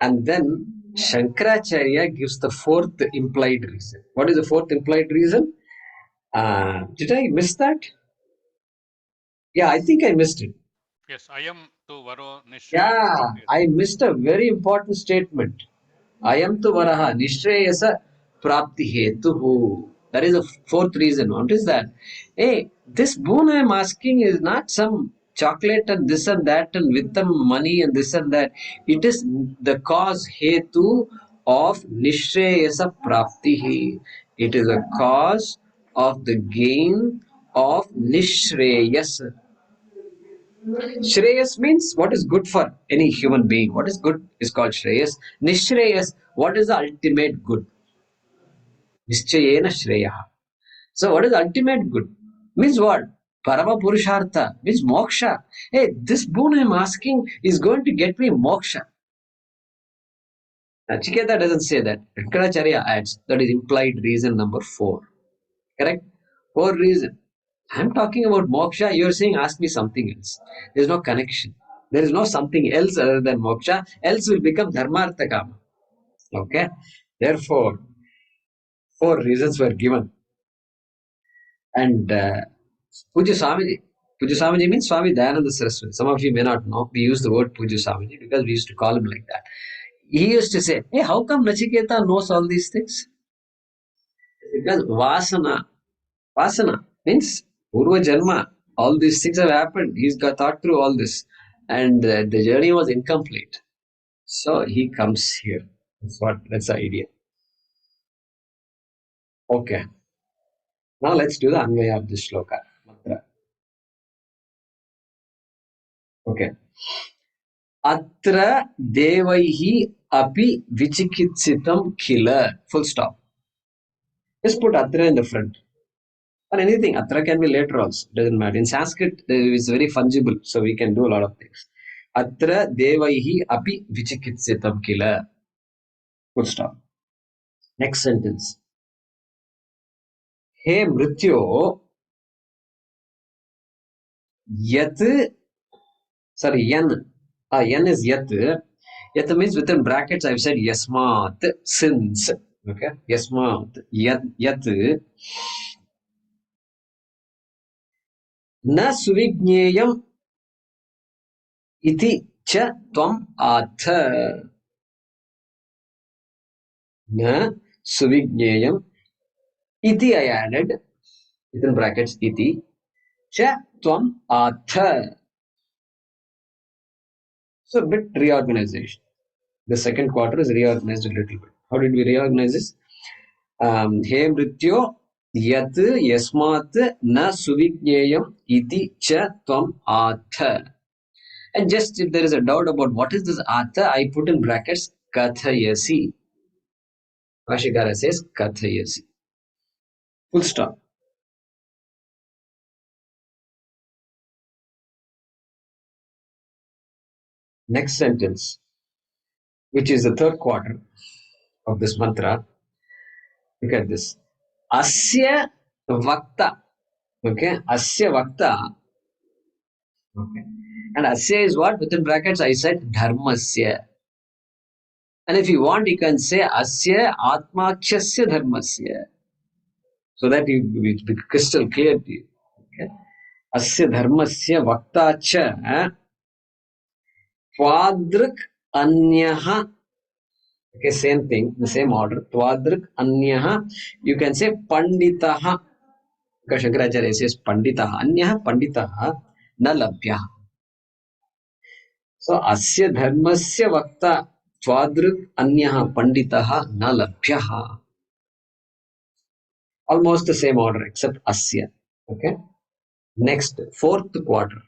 And then Shankaracharya gives the fourth implied reason. What is the fourth implied reason? Did I miss that? Yeah, I think I missed it. Yes, I am to Varo Nishraya. Yeah, I missed a very important statement. I am to Varaha Nishrayasa Prapti Hetuhu. That is the fourth reason. What is that? Hey, this boon I am asking is not some chocolate and this and that and with them money and this and that. It is the cause Hetu of Nishrayasa Prapti. It is a cause of the gain of Nishrayas. Shreyas means what is good for any human being. What is good is called Shreyas. Nishreyas, what is the ultimate good? Nischayena Shreyaha. So, what is ultimate good? Means what? Parama Purushartha means moksha. Hey, this boon I am asking is going to get me moksha. Nachiketa doesn't say that. Shankaracharya adds that is implied reason number 4. Correct? 4 reason. I'm talking about moksha, you're saying ask me something else. There's no connection. There is no something else other than moksha, else will become dharmartha kama. Okay? Therefore, 4 reasons were given. And Puja Swamiji means Swami Dayananda Saraswati. Some of you may not know. We use the word Puja Swamiji because we used to call him like that. He used to say, hey, how come Nachiketa knows all these things? Because Vasana means Purva Janma. All these things have happened. He's got thought through all this. And the journey was incomplete. So he comes here. That's the idea. Okay. Now let's do the Anvaya of this shloka. Mantra. Okay. Atra devaihi api vichikitsitam khila. Full stop. Just put Atra in the front. Or anything. Atra can be later also. Doesn't matter. In Sanskrit, it's very fungible. So we can do a lot of things. Atra devaihi api vichikitsitam khila. Full stop. Next sentence. He mrityo yat. Sorry, yan. Yan is yat. Yat means within brackets I've said yasmat, since. Okay, yasmat, yat. Na suvijneyam iti cha tvam atha. Na suvijneyam iti I added within brackets iti cha tvam atha. So a bit reorganization. The second quarter is reorganized a little bit. How did we reorganize this? He mrityo yat yasmat na suvijneyam iti cha tvam atha. And just if there is a doubt about what is this atha, I put in brackets kathayasi. Bhashyakara says kathayasi. Full stop. Next sentence, which is the third quarter of this mantra. Look at this. Asya vakta. Okay. Asya vakta. Okay. And asya is what? Within brackets, I said dharmasya. And if you want, you can say asya atmakshasya dharmasya. So that it will be crystal clear to you. Okay. Asya dharmasya vakta cha twadrik anyaha. Okay, same thing, the same order. Twadrik anyaha. You can say panditaha. Because Shankaracharya says panditaha. Anyaha panditaha na labhyaha. So asya dharmasya vakta twadrik anyaha panditaha na labhyaha. Almost the same order except asya. Okay. Next, fourth quarter.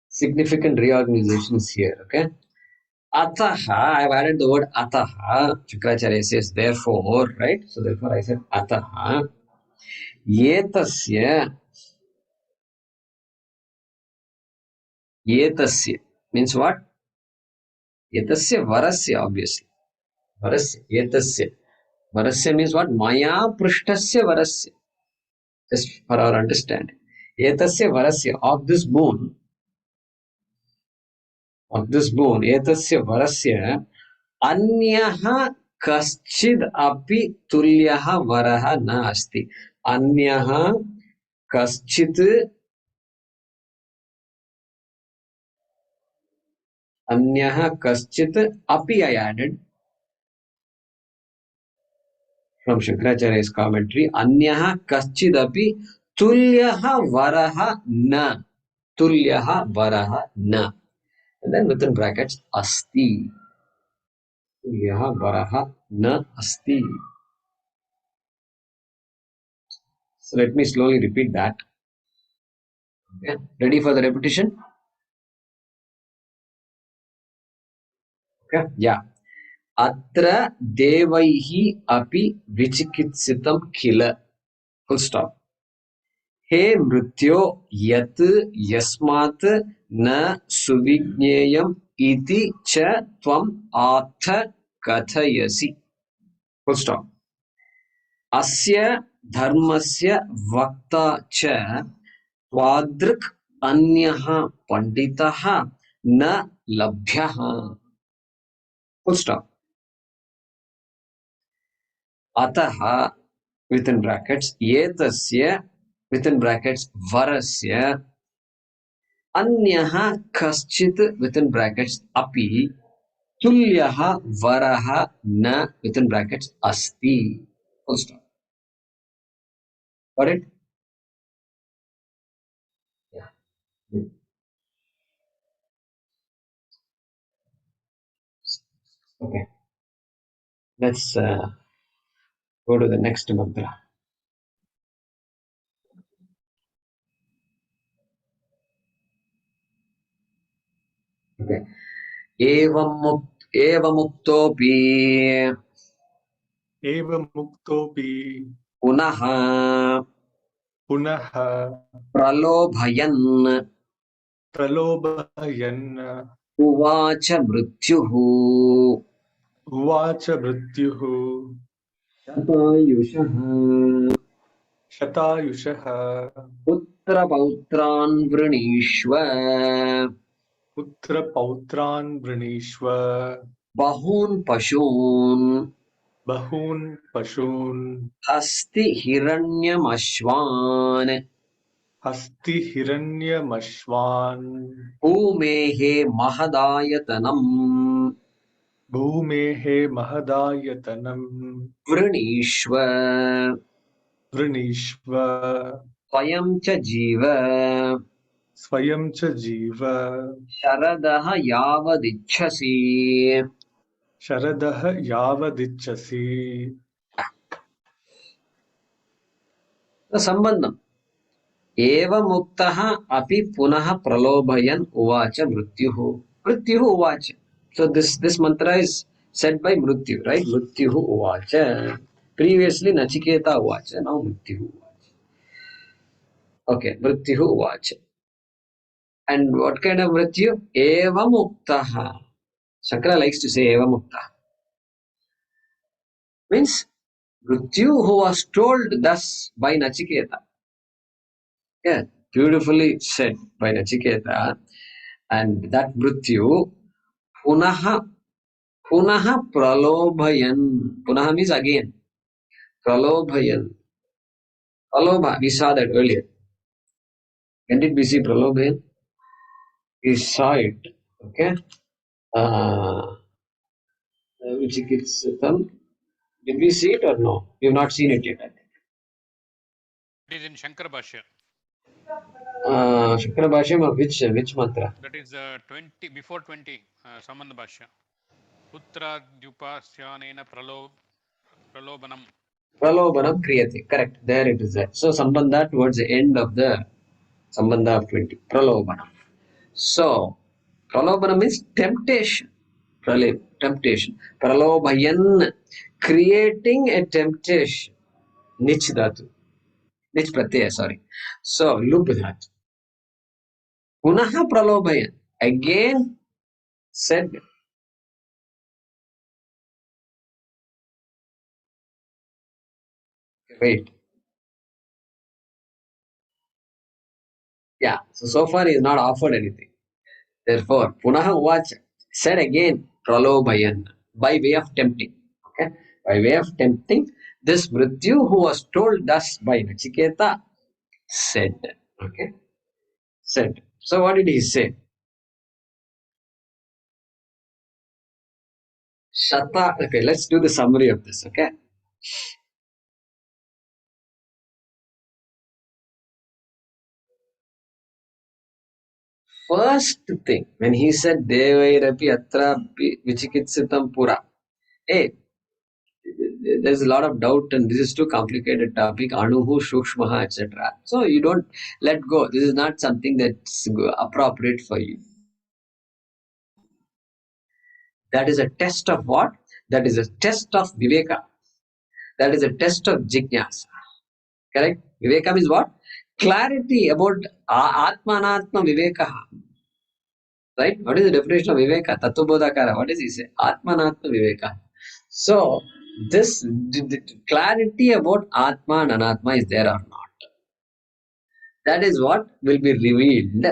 Significant reorganizations here. Okay. Ataha, I've added the word ataha. Shankaracharya says therefore, right? So therefore I said ataha. Yetasya. Yetasya means what? Yetasya varasya, obviously. Varasya. Yetasya. Varasya means what? Maya prishtasya varasya. Just for our understanding. Yetasya varasya, of this moon, etasya varasya, anyaha kaschid api tulyaha varaha na asti. Anyaha kaschid, anyaha kaschid api I added from Shankaracharya's commentary. Anyaha kaschid api tulyaha varaha na. Tulyaha varaha na. And then within brackets, asti. Tulyaha varaha na asti. So let me slowly repeat that. Okay. Ready for the repetition? Okay. Yeah. Atra devaihi api vichikitsitam khila. Full stop. He mrityo yat yasmat na suvigneyam iti cha tvam atha kathayasi. Full stop. Asya dharmasya vakta cha twadrik anyaha panditaha na labhyaha. Full stop. Ataha within brackets yetasya within brackets varasya anyaha kaschit within brackets api tulyaha varaha na within brackets asti. Full stop. Got it? Yeah. Okay. Let's go to the next mantra. Okay. Evamuktopi एवमुक्तोऽपि punaha पुनः pralobhayan प्रलोभयन् uvacha mrityuhu उवाच मृत्युः shatayushaha शतायुषः putra pautran vrinishva पुत्रपौत्रान् वृणीष्व bahun pashun बहून् पशून् hasti hiranyamashvan हस्तिहिरण्यमश्वान् bhumehe mahadayatanam भूमेः महदायतनम् vrinishva वृणीष्व swayam cha jiva स्वयं च जीव शरदः यावदिच्छसि. शरदः यावदिच्छसि सम्बन्धम् एवमुक्तः अपि पुनः प्रलोभयन् उवाच मृत्युः. Mrityuhu uvacha. So this mantra is said by Mrityu, right? Mrityuhu uvacha. Previously Nachiketa uvacha, now Mrityuhu uvacha. Okay, Mrityuhu uvacha. And what kind of Mrityu? Eva muktaha. Shankara likes to say Eva muktaha. Means Mrityu who was told thus by Nachiketa. Yeah, beautifully said by Nachiketa. And that Mrityu punaha pralobhayan. Punaha means again. Pralobhayan. Pralobha, we saw that earlier. When did we see pralobhayan? We saw it. Okay. Vichikitsatam. Did we see it or no? We have not seen it yet. It is in Shankara Bhaashyam. Shankara Bhaashyam of which mantra? That is 20, before 20, Sambandha Bhaashya. Putra Dyupasyanena Pralobanam. Pralobanam kriyate. Correct. There it is there. So Sambandha towards the end of the Sambandha of 20. Pralobanam. So Pralobanam means temptation. Temptation. Pralobayan. Creating a temptation. Nich dhatu. Nich pratyaya, sorry. So lub dhatu. Punaha pralobayan. Again said. Wait. Yeah. So far he has not offered anything. Therefore, Punaha Uvacha said again, Pralobayan, by way of tempting. Okay? By way of tempting, this Mrityu who was told thus by Nachiketa said. Okay? Said. So what did he say? Shata. Okay, let's do the summary of this. Okay? First thing, when he said Devairapi Atrapi Vichikitsitam Pura. Hey, there's a lot of doubt and this is too complicated topic, Anuhu, Shukshmaha, etc. So you don't let go. This is not something that's appropriate for you. That is a test of what? That is a test of Viveka. That is a test of Jijnasa. Correct? Viveka means what? Clarity about Atmanatma Viveka. Right? What is the definition of Viveka? Tattvabodhakara. What does he say? Atmanatma Viveka. So, this clarity about Atma and Anatma is there or not. That is what will be revealed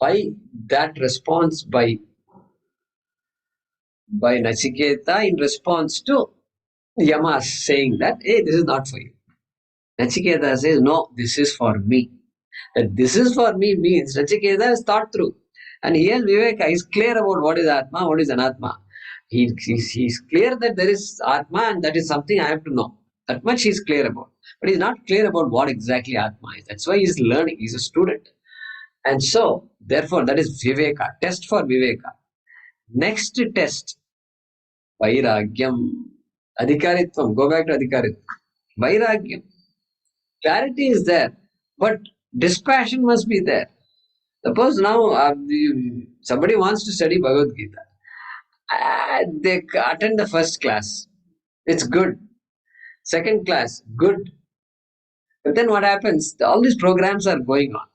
by that response by Nachiketa in response to Yama saying that, hey, this is not for you. Nachiketa says, no, this is for me. That this is for me means Nachiketa has thought through. And he has Viveka, he's clear about what is Atma, what is Anatma. He's clear that there is Atma and that is something I have to know. That much he's clear about. But he's not clear about what exactly Atma is. That's why he's learning, he's a student. And so, therefore, that is Viveka, test for Viveka. Next test, Vairagyam, Adhikaritvam, go back to Adhikaritvam. Vairagyam, clarity is there, but dispassion must be there. Suppose now somebody wants to study Bhagavad Gita. They attend the first class. It's good. Second class, good. But then what happens? All these programs are going on.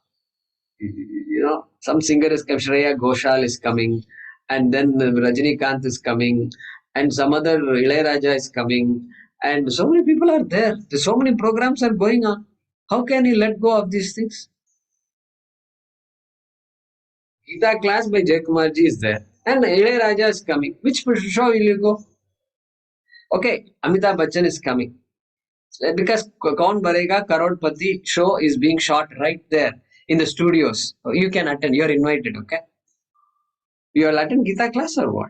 You know, some singer is coming, Shreya Ghoshal is coming, and then Rajinikanth is coming, and some other Ilayaraja is coming, and so many people are there. So many programs are going on. How can you let go of these things? Gita class by Jaykumarji is there, and Ilayaraja is coming. Which show will you go? Okay, Amitabh Bachchan is coming. Because Kaun Barega Karodpati show is being shot right there in the studios. You can attend. You are invited, okay? You will attend Gita class or what?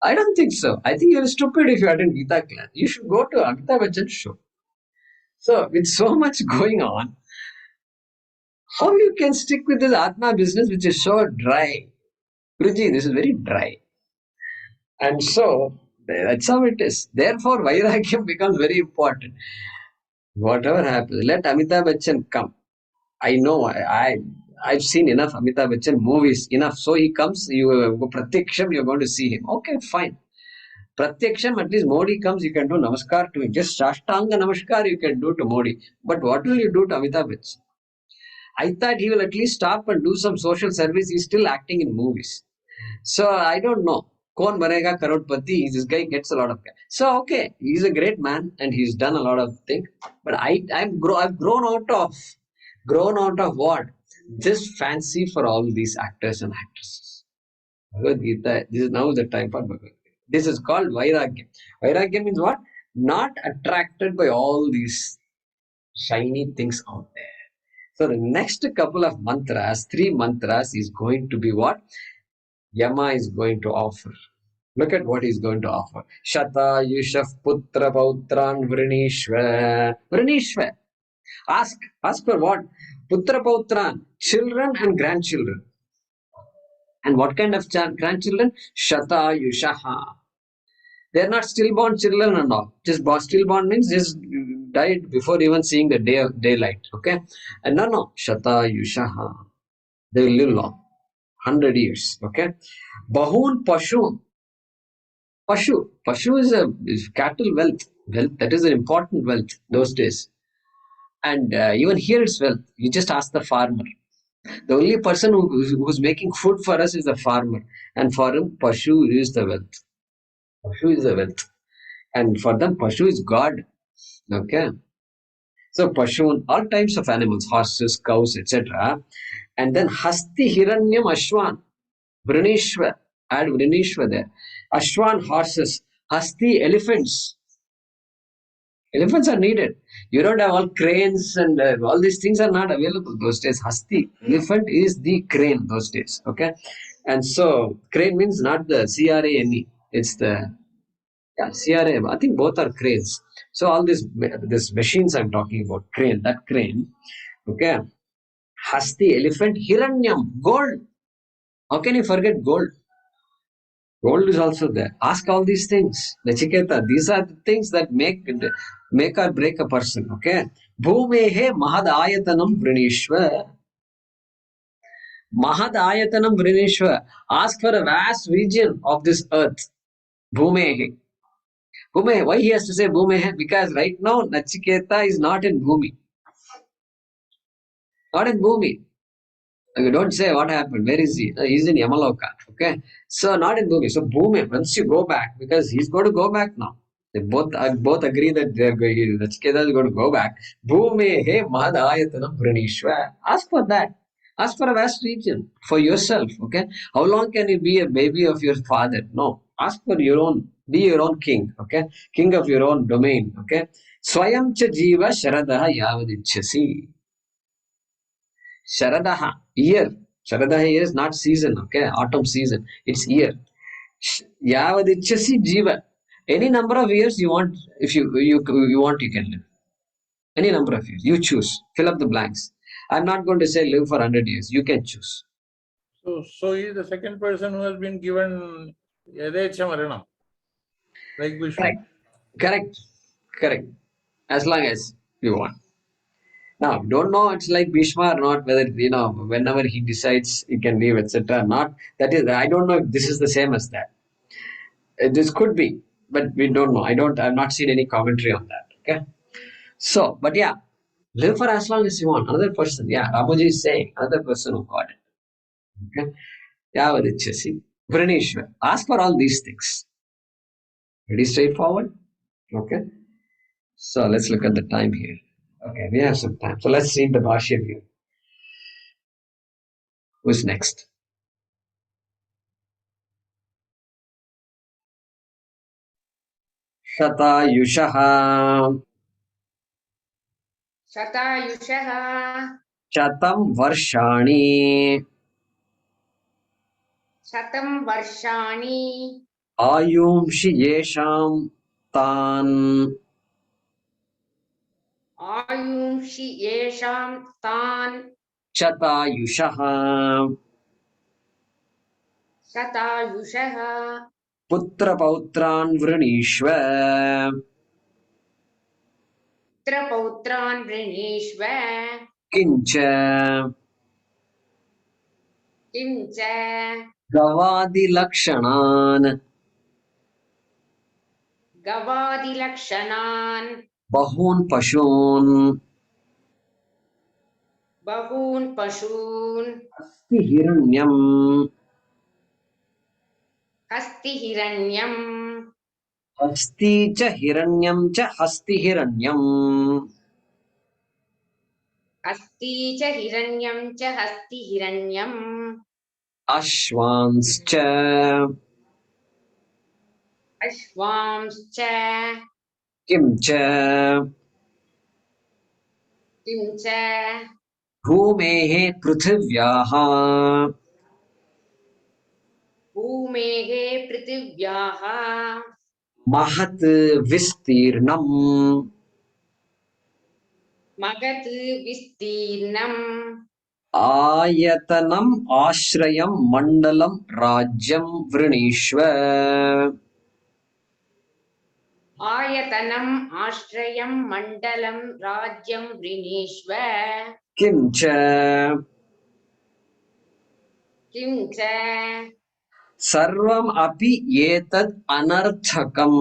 I don't think so. I think you're stupid if you attend Gita class. You should go to Amitabh Bachchan show. So, with so much going on, how you can stick with this Atma business which is so dry? Guruji, this is very dry. And so, that's how it is. Therefore, Vairagyam becomes very important. Whatever happens, let Amitabh Bachchan come. I know, I've seen enough Amitabh Bachchan movies, enough. So he comes, you go Pratyaksham, you're going to see him. Okay, fine. Pratyaksham, at least Modi comes, you can do namaskar to him. Just Shashtanga namaskar you can do to Modi. But what will you do to Amitabh Bachchan? I thought he will at least stop and do some social service. He's still acting in movies. So I don't know. Kaun Banega Karodpati, this guy gets a lot of. So okay, he's a great man and he's done a lot of things. But I've grown out of what? Just fancy for all these actors and actresses. Bhagavad Gita, this is now the time for Bhagavad Gita. This is called Vairagya. Vairagya means what? Not attracted by all these shiny things out there. So the next couple of mantras, 3 mantras, is going to be what? Yama is going to offer. Look at what he's going to offer. Shata Yushaf Putra Pautran Vrinishva. Vrinishva. Ask for what? Putra Pautran. Children and grandchildren. And what kind of grandchildren? Shata Yushaha. They are not stillborn children and all. Just stillborn means just died before even seeing the daylight. Okay? And no. Shata Yushaha. They will live long. 100 years. Okay? Bahun Pashun. Pashu is cattle wealth. That is an important wealth those days. And even here it's wealth. You just ask the farmer. The only person who's making food for us is the farmer. And for him, Pashu is the wealth. Pashu is the wealth. And for them, Pashu is God. Okay. So Pashu, all types of animals, horses, cows, etc. And then Hasti Hiranyam Ashwan. Vrinishwa. Add Vrinishwa there. Ashwan, horses. Hasti, elephants. Elephants are needed. You don't have all cranes and all these things are not available those days. Hasti, elephant is the crane those days. Okay. And so crane means not the CRANE. It's the CRA. I think both are cranes. So all these machines I'm talking about, crane, that crane. Okay. Hasti, elephant, Hiranyam, gold. How can you forget gold? Gold is also there. Ask all these things. Nachiketa, these are the things that make or break a person. Okay. Bhumehe mahadayatanam vrinishva. Mahadayatanam vrinishva. Ask for a vast region of this earth. Bhumehe. Bhumehe. Why he has to say Bhumehe? Because right now Nachiketa is not in Bhumi. Not in Bhumi. You don't say what happened. Where is he? He's in Yamaloka. Okay. So not in Bhumi. So Bhumi, once you go back, because he's going to go back now. They both agree that they're going. Nachiketa is going to go back. Bhumi he mahadayatanam vrinishva. Ask for that. Ask for a vast region for yourself. Okay. How long can you be a baby of your father? No. Ask for your own. Be your own king. Okay. King of your own domain. Okay. Swayam cha jiva sharadaha yavadichyasi. Sharadaha, year. Sharadaha year is not season, okay? Autumn season. It's year. Yavadichasi jiva. Any number of years you want, if you want, you can live. Any number of years. You choose. Fill up the blanks. I'm not going to say live for 100 years. You can choose. So he is the second person who has been given Yadhecha Maranam. Like Bhishma. Correct. As long as you want. Now, don't know it's like Bhishma or not, whether, whenever he decides he can leave, etc. Not, that is, I don't know if this is the same as that. This could be, but we don't know. I've not seen any commentary on that. Okay. So, but yeah, live for as long as you want. Another person, Ramoji is saying, another person who got it. Okay. Yavadichasi. Vrinishwa. Ask for all these things. Pretty straightforward. Okay. So let's look at the time here. Okay, we have some time. So let's read the Bhaashyam here. Who's next? Shatayushaha. Shatayushaha. Shatam Varshani. Shatam Varshani. Ayumshi Yesham Tan. Ayumshi Yesham Tan. Shatayushaha. Shatayushaha. Putra Pautran Vrinishva. Putra Pautran Vrinishva. Kincha. किञ्च गवादिलक्षणान् गवादिलक्षणान् बहून् पशून् बहून् पशून् अस्ति हिरण्यम् हस्तिहिरण्यम् हस्ति च हिरण्यं च हस्ति हिरण्यम् अस्ति च हिरण्यं च हस्तिहिरण्यम् अश्वांश्च अश्वांश्च किं च किञ्च भूमेः पृथिव्याः भूमेः पृथिव्याः महत् विस्तीर्णम् महत् विस्तीर्णम् आयतनम् आश्रयं मण्डलं राज्यं वृणीष्व आयतनम् आश्रयं मण्डलं राज्यं वृणीष्व किं च किञ्च सर्वम् अपि एतद् अनर्थकम्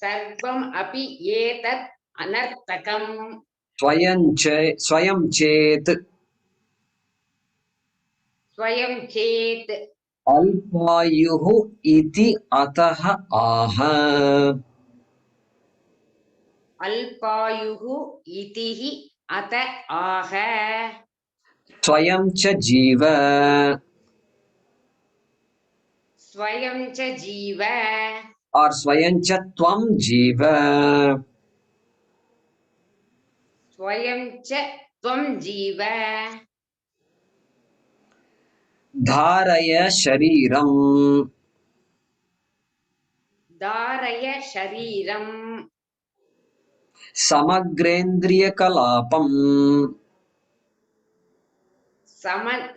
सर्वम् अपि एतत् अनर्थकम् स्वयं चेत् स्वयं चेत् अल्पायुः इति अतः आह अल्पायुः इति हि अत आह स्वयं च जीव स्वयं च जीव और स्वयं च त्वं जीव स्वयं च त्वं जीव धारय शरीरम् धारय शरीरम् समग्रेन्द्रियकलापम्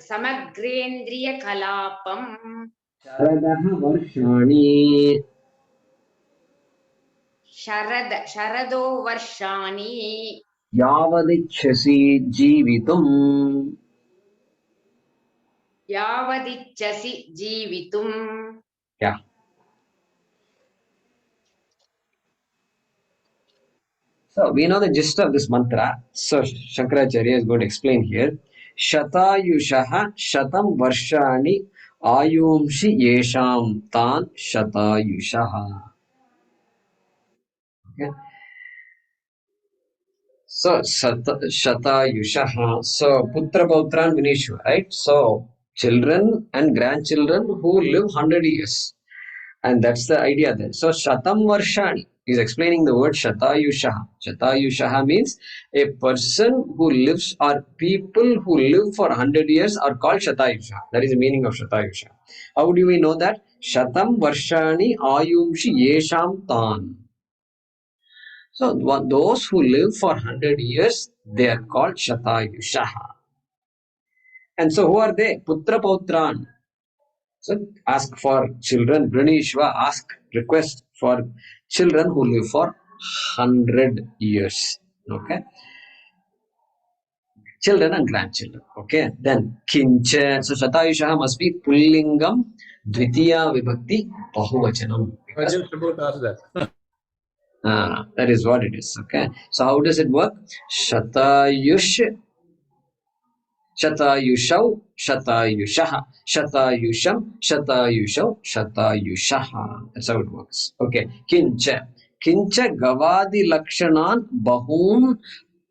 समग्रेन्द्रियकलापम् शरदः वर्षाणि शरदो वर्षाणि यावदिच्छसि जीवितुम् यावदिच्छसि जीवितुम् yeah. So we know the gist of this mantra. So Shankaracharya is going to explain here. Shatayushaha shatam varshani ayumshi yesham tan shatayushaha. Okay. So Shatayushaha. So Putra Pautran Vinishu, right? So children and grandchildren who live 100 years. And that's the idea there. So Shatam Varshani is explaining the word Shatayushaha. Shatayushaha means a person who lives or people who live for 100 years are called Shatayushaha. That is the meaning of Shatayushaha. How do we know that? Shatam Varshani Ayumshi Yesham Tan. So those who live for 100 years, they are called Shatayushaha. And so who are they? Putra Pautran. So ask for children. Vrinishva, ask, request for children who live for 100 years. Okay. Children and grandchildren. Okay. Then kincha. So Shatayushaha must be pullingam dvitiya vibhakti bahuvachanam. I was just about to ask that. That is what it is. Okay. So how does it work? Shatayush. Shatayushau, Shatayushaha, Shatayusham, Shatayushau, Shatayushaha. That's how it works. Okay. Kincha. Kincha Gavadi Lakshanan Bahun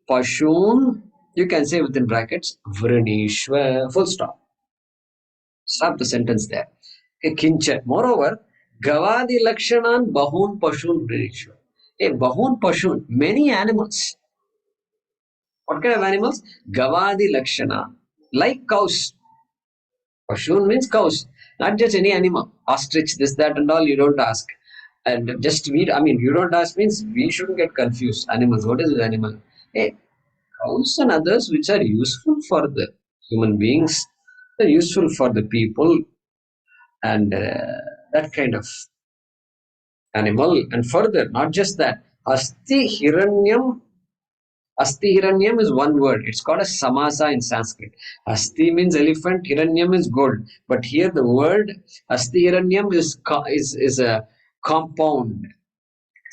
Pashun. You can say within brackets Vrinishwa. Full stop. Stop the sentence there. Okay. Kincha. Moreover, Gavadi Lakshanan Bahun Pashun Vrinishwa. A Bahun Pashun, many animals. What kind of animals? Gavadi Lakshana. Like cows. Pashun means cows, not just any animal. Ostrich, this, that, and all, you don't ask. And just we, I mean, you don't ask means we shouldn't get confused. Animals, what is an animal? Hey, cows and others which are useful for the human beings, they're useful for the people, and that kind of animal. And further, not just that, Asti Hiranyam Asti Hiranyam is one word. It's called a samasa in Sanskrit. Asti means elephant, Hiranyam is gold. But here the word Asti Hiranyam is a compound.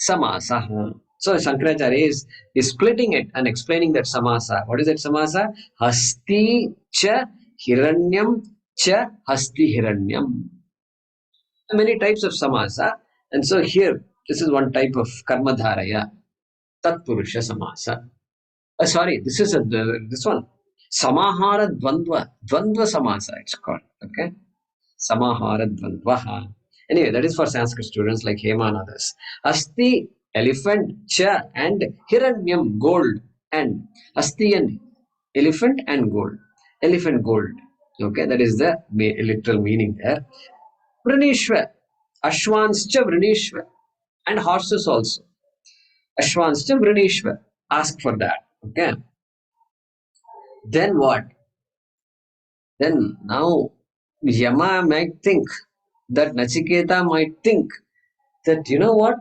Samasa. So Shankaracharya is splitting it and explaining that samasa. What is that samasa? Hasti cha hiranyam cha hasti hiranyam. Many types of samasa. And so here, this is one type of karmadharaya. Tatpurusha samasa. Sorry, this is this one. Samahara dvandva. Dvandva samasa it's called. Okay. Samahara dvandvaha. Anyway, that is for Sanskrit students like Hema and others. Asti, elephant, cha, and hiranyam, gold, and asti and elephant and gold. Elephant gold. Okay, that is the literal meaning there. Vrinishva, Ashwanscha Vrinishva, and horses also. Ashwanscha Vrinishva. Ask for that. Okay. Then what? Then now Yama might think that Nachiketa might think that, you know what?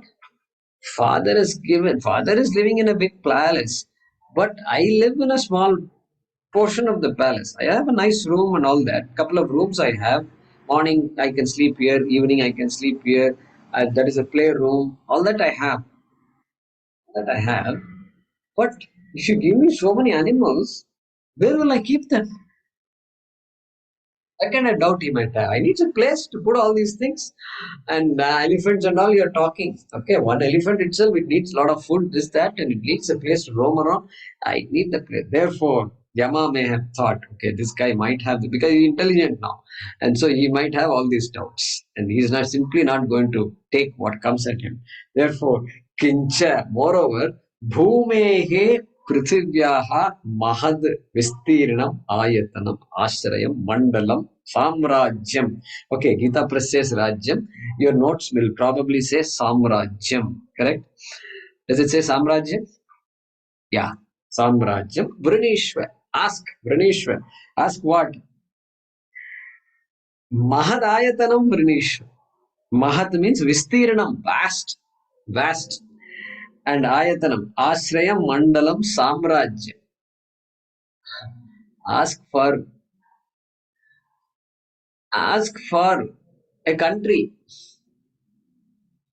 Father is living in a big palace, but I live in a small portion of the palace. I have a nice room and all that. Couple of rooms I have. Morning I can sleep here, evening I can sleep here. That is a play room. All that I have. But if you give me so many animals, where will I keep them? Again, I doubt he might have. I need a place to put all these things. And elephants and all you're talking. Okay, one elephant itself, it needs a lot of food, this, that, and it needs a place to roam around. I need the place. Therefore, Yama may have thought, okay, this guy might have, because he's intelligent now. And so he might have all these doubts. And he's not simply not going to take what comes at him. Therefore, Kincha, moreover, Bhumehe Prithivyaha Mahad Vistirnam Ayatanam Ashrayam Mandalam Samrajyam. Okay, Gita Press says Rajyam. Your notes will probably say Samrajyam. Correct? Does it say Samrajyam? Yeah. Samrajyam. Vrinishva. Ask. Vrinishva. Ask what? Mahad Ayatanam Vrinishva. Mahat means Vistirnam. Vast. Vast. And Ayatanam. Ashrayam Mandalam Samrajyam. Ask for a country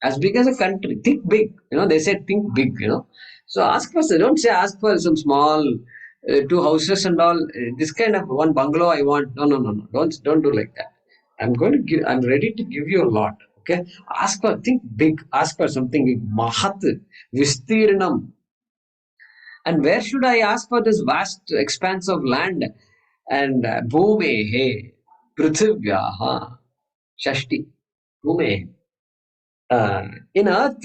as big as a country. Think big. They say think big. So don't say ask for some small 2 houses and all. This kind of one bungalow I want. No. Don't do like that. I'm ready to give you a lot. Okay. Think big. Ask for something big. Mahat Vistirnam. And where should I ask for this vast expanse of land? And Bhumehe Prithivyaha Shashti. Bhumehe. In earth,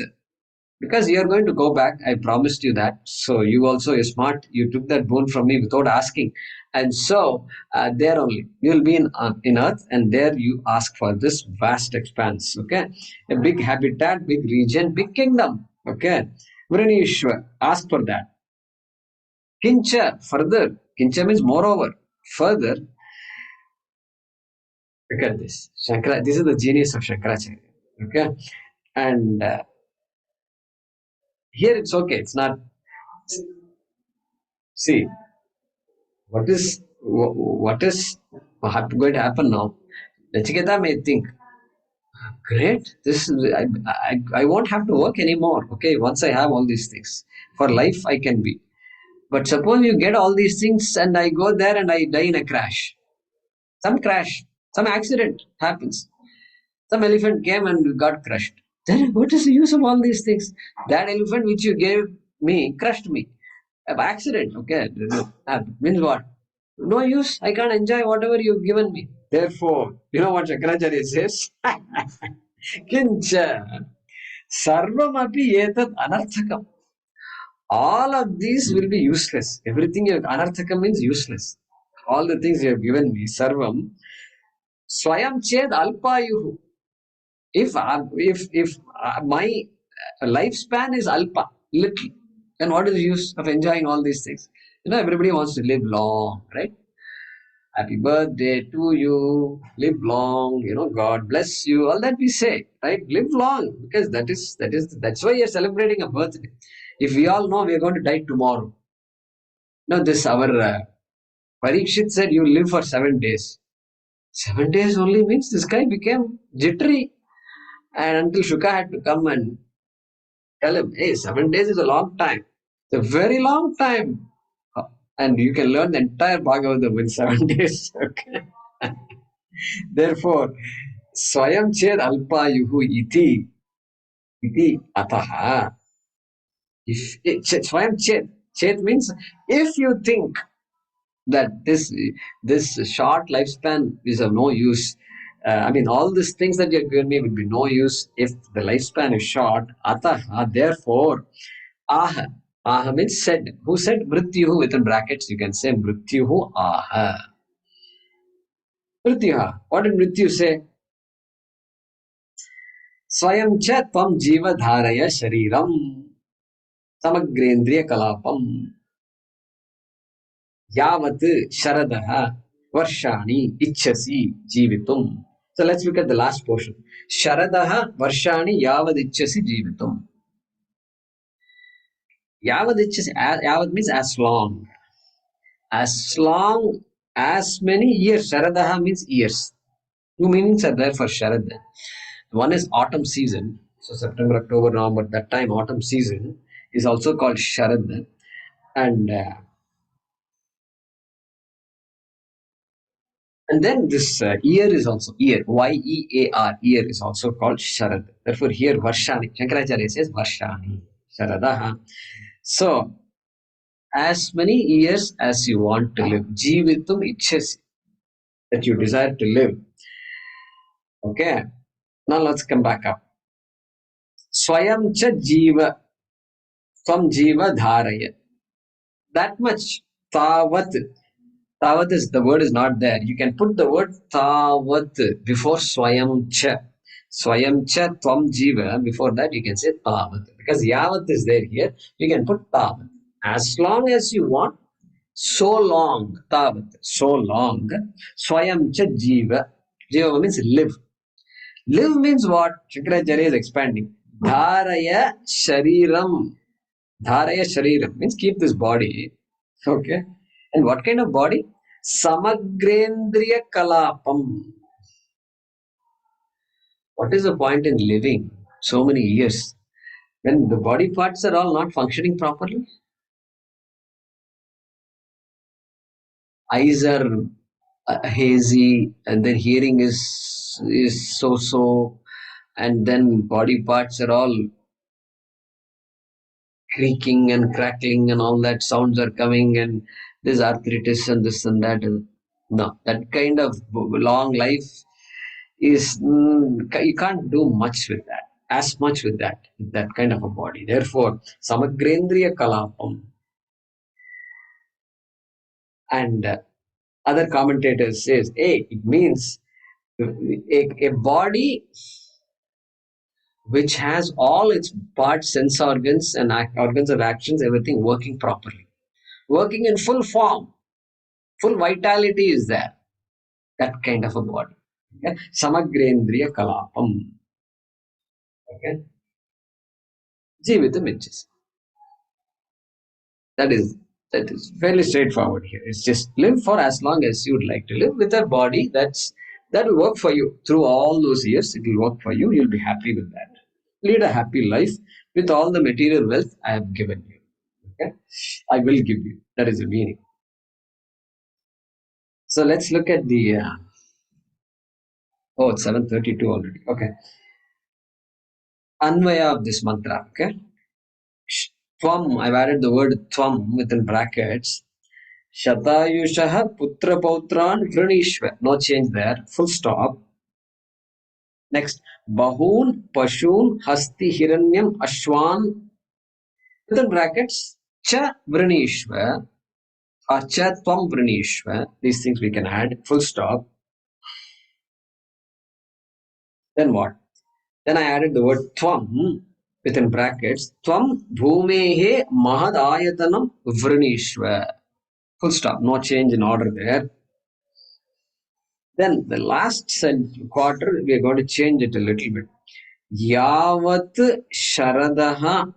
because you are going to go back, I promised you that. So you also are smart. You took that boon from me without asking. And so there only, you will be in earth, and there you ask for this vast expanse. Okay. A big habitat, big region, big kingdom. Okay. Vrinishwa, ask for that. Kincha, further. Kincha means moreover. Further, look at this. Shankara, this is the genius of Shankaracharya. Okay. And here it's okay. It's not. See, what is going to happen now? Nachiketa may think, great, I won't have to work anymore. Okay, once I have all these things. For life I can be. But suppose you get all these things and I go there and I die in a crash. Some accident happens. Some elephant came and got crushed. Then what is the use of all these things? That elephant which you gave me crushed me. By accident, okay. Means what? No use. I can't enjoy whatever you've given me. Therefore, you know what Shankaracharya says? Kincha sarvam api etat anarthakam. All of these will be useless. Everything anarthakam means useless. All the things you have given me, sarvam, swayam ched alpayuhu. If my lifespan is alpa, little, then what is the use of enjoying all these things? Everybody wants to live long, right? Happy birthday to you, live long, God bless you, all that we say, right? Live long, because that's why you're celebrating a birthday. If we all know we're going to die tomorrow, No, this our Parikshit said you live for 7 days. 7 days only means this guy became jittery. And until Shuka had to come and tell him, hey, 7 days is a long time. It's a very long time. And you can learn the entire Bhagavatam in 7 days. Okay. Therefore, Swayam Ched Alpayuhu iti ataha. If Swayam Ched means if you think that this short lifespan is of no use, I mean, all these things that you're giving me would be no use if the lifespan is short. Ataha, therefore, aha. Aha means said. Who said mrityuhu within brackets? You can say mrityuhu aha. Mrityuha. What did Mrityu say? Swayam cha tvam jiva dharaya shariram samagrendriya kalapam yavat sharadaha varshani ichchasi jivitum. So let's look at the last portion. Sharadaha varshani yavad ichchasi jivitum. Yavad ichchasi, yavad means as long. As long, as many years. Sharadaha means years. Two meanings are there for Sharad. One is autumn season. So September, October, November, that time autumn season is also called Sharad. And then this year is also year, Y-E-A-R, year is also called Sharad. Therefore here Varshani, Shankaracharya says Varshani, Sharadaha. So as many years as you want to live, Jivitum Ichchasi, that you desire to live. Okay, now let's come back up. Swayam cha jiva, tvam jiva dharaya. That much, tavat. Tavat is, the word is not there. You can put the word tavat before swayam cha. Swayam cha tvam jiva. Before that you can say tavat. Because yavat is there here. You can put tavat. As long as you want, so long. Tavat. So long. Swayam cha jiva. Jiva means live. Live means what? Shankaracharya is expanding. Dharaya shariram. Dharaya shariram means keep this body. Okay. And what kind of body? Samagrendriya kalapam. What is the point in living so many years when the body parts are all not functioning properly? Eyes are hazy, and then hearing is so, and then body parts are all creaking and crackling, and all that sounds are coming, and there's arthritis and this and that. And no, that kind of long life is you can't do much with that, as much with that kind of a body. Therefore, Samagrendriya Kalapam. And other commentators says, hey, it means a body which has all its parts, sense organs and organs of actions, everything working properly, working in full form, full vitality is there. That kind of a body. Okay? Samagrendriya Kalapam. Okay? Jivitam Ichchasi. That is fairly straightforward here. It's just live for as long as you would like to live with a body that will work for you through all those years. It will work for you. You'll be happy with that. Lead a happy life with all the material wealth I have given you. Okay, I will give you. That is the meaning. So let's look at the. It's 7:32 already. Okay. Anvaya of this mantra. Okay. Tvam. I've added the word tvam within brackets. Shatayushaha putra pautran vrinishva. No change there. Full stop. Next. Bahun pashun hasti hiranyam ashwan. Within brackets. Cha vrinishva. Or cha tvam vrinishva. These things we can add. Full stop. Then what? Then I added the word tvam within brackets. Tvam bhumehe mahadayatanam vrinishva. Full stop. No change in order there. Then the last quarter, we are going to change it a little bit. Yavat sharadaha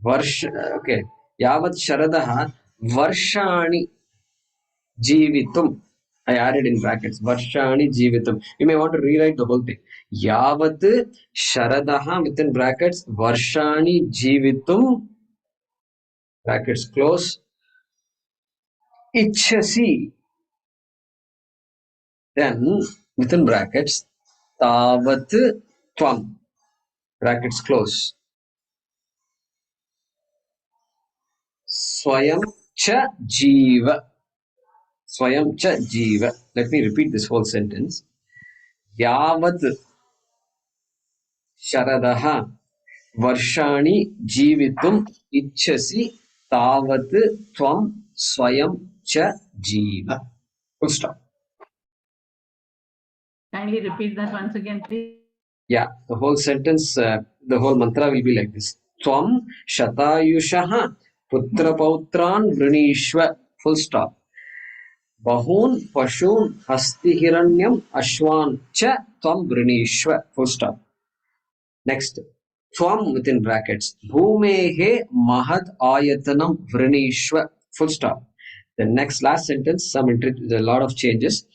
Okay. Yavat Sharadaha Varshani Jivitum. I added in brackets. Varshani Jivitum. You may want to rewrite the whole thing. Yavat Sharadaha within brackets. Varshani Jivitum. Brackets close. Ichhasi. Then within brackets. Tavat Tvam. Brackets close. Swayam cha jiva. Swayam cha jiva. Let me repeat this whole sentence. Yavat Sharadaha Varshani Jivitum Ichhasi Tavat Tvam Swayam cha jiva. Full stop. Kindly repeat that once again, please. Yeah, the whole sentence, the whole mantra will be like this. Tvam Shatayushaha Putrapautran Vrinishva. Full stop. Bahun Pashun Hastihiranyam Ashwan Cha Tvam Vrinishva. Full stop. Next. Tvam within brackets. Bhumehe Mahad Ayatanam Vrinishva. Full stop. The next last sentence, a lot of changes.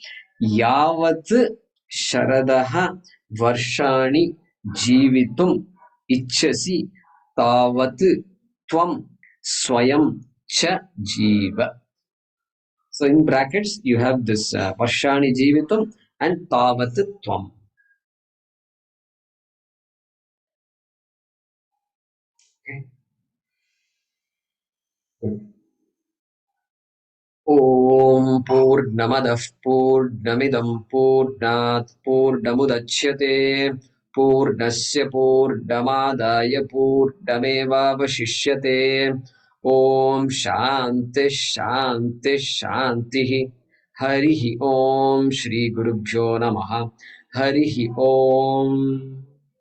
Yavat Sharadaha Varshani Jivitum Ichhasi Tavat Tvam Swayam Cha Jiva. So in brackets, you have this Varshani Jivitum and Tavat Tvam. Okay. Om Purnamadah Purnamidam Purnat Purnamudachyate Purnasya Purnamadaya Purnameva Vashishyate Om Shanti Shanti Shanti Harihi Om Shri Gurubhyo Namaha Harihi Om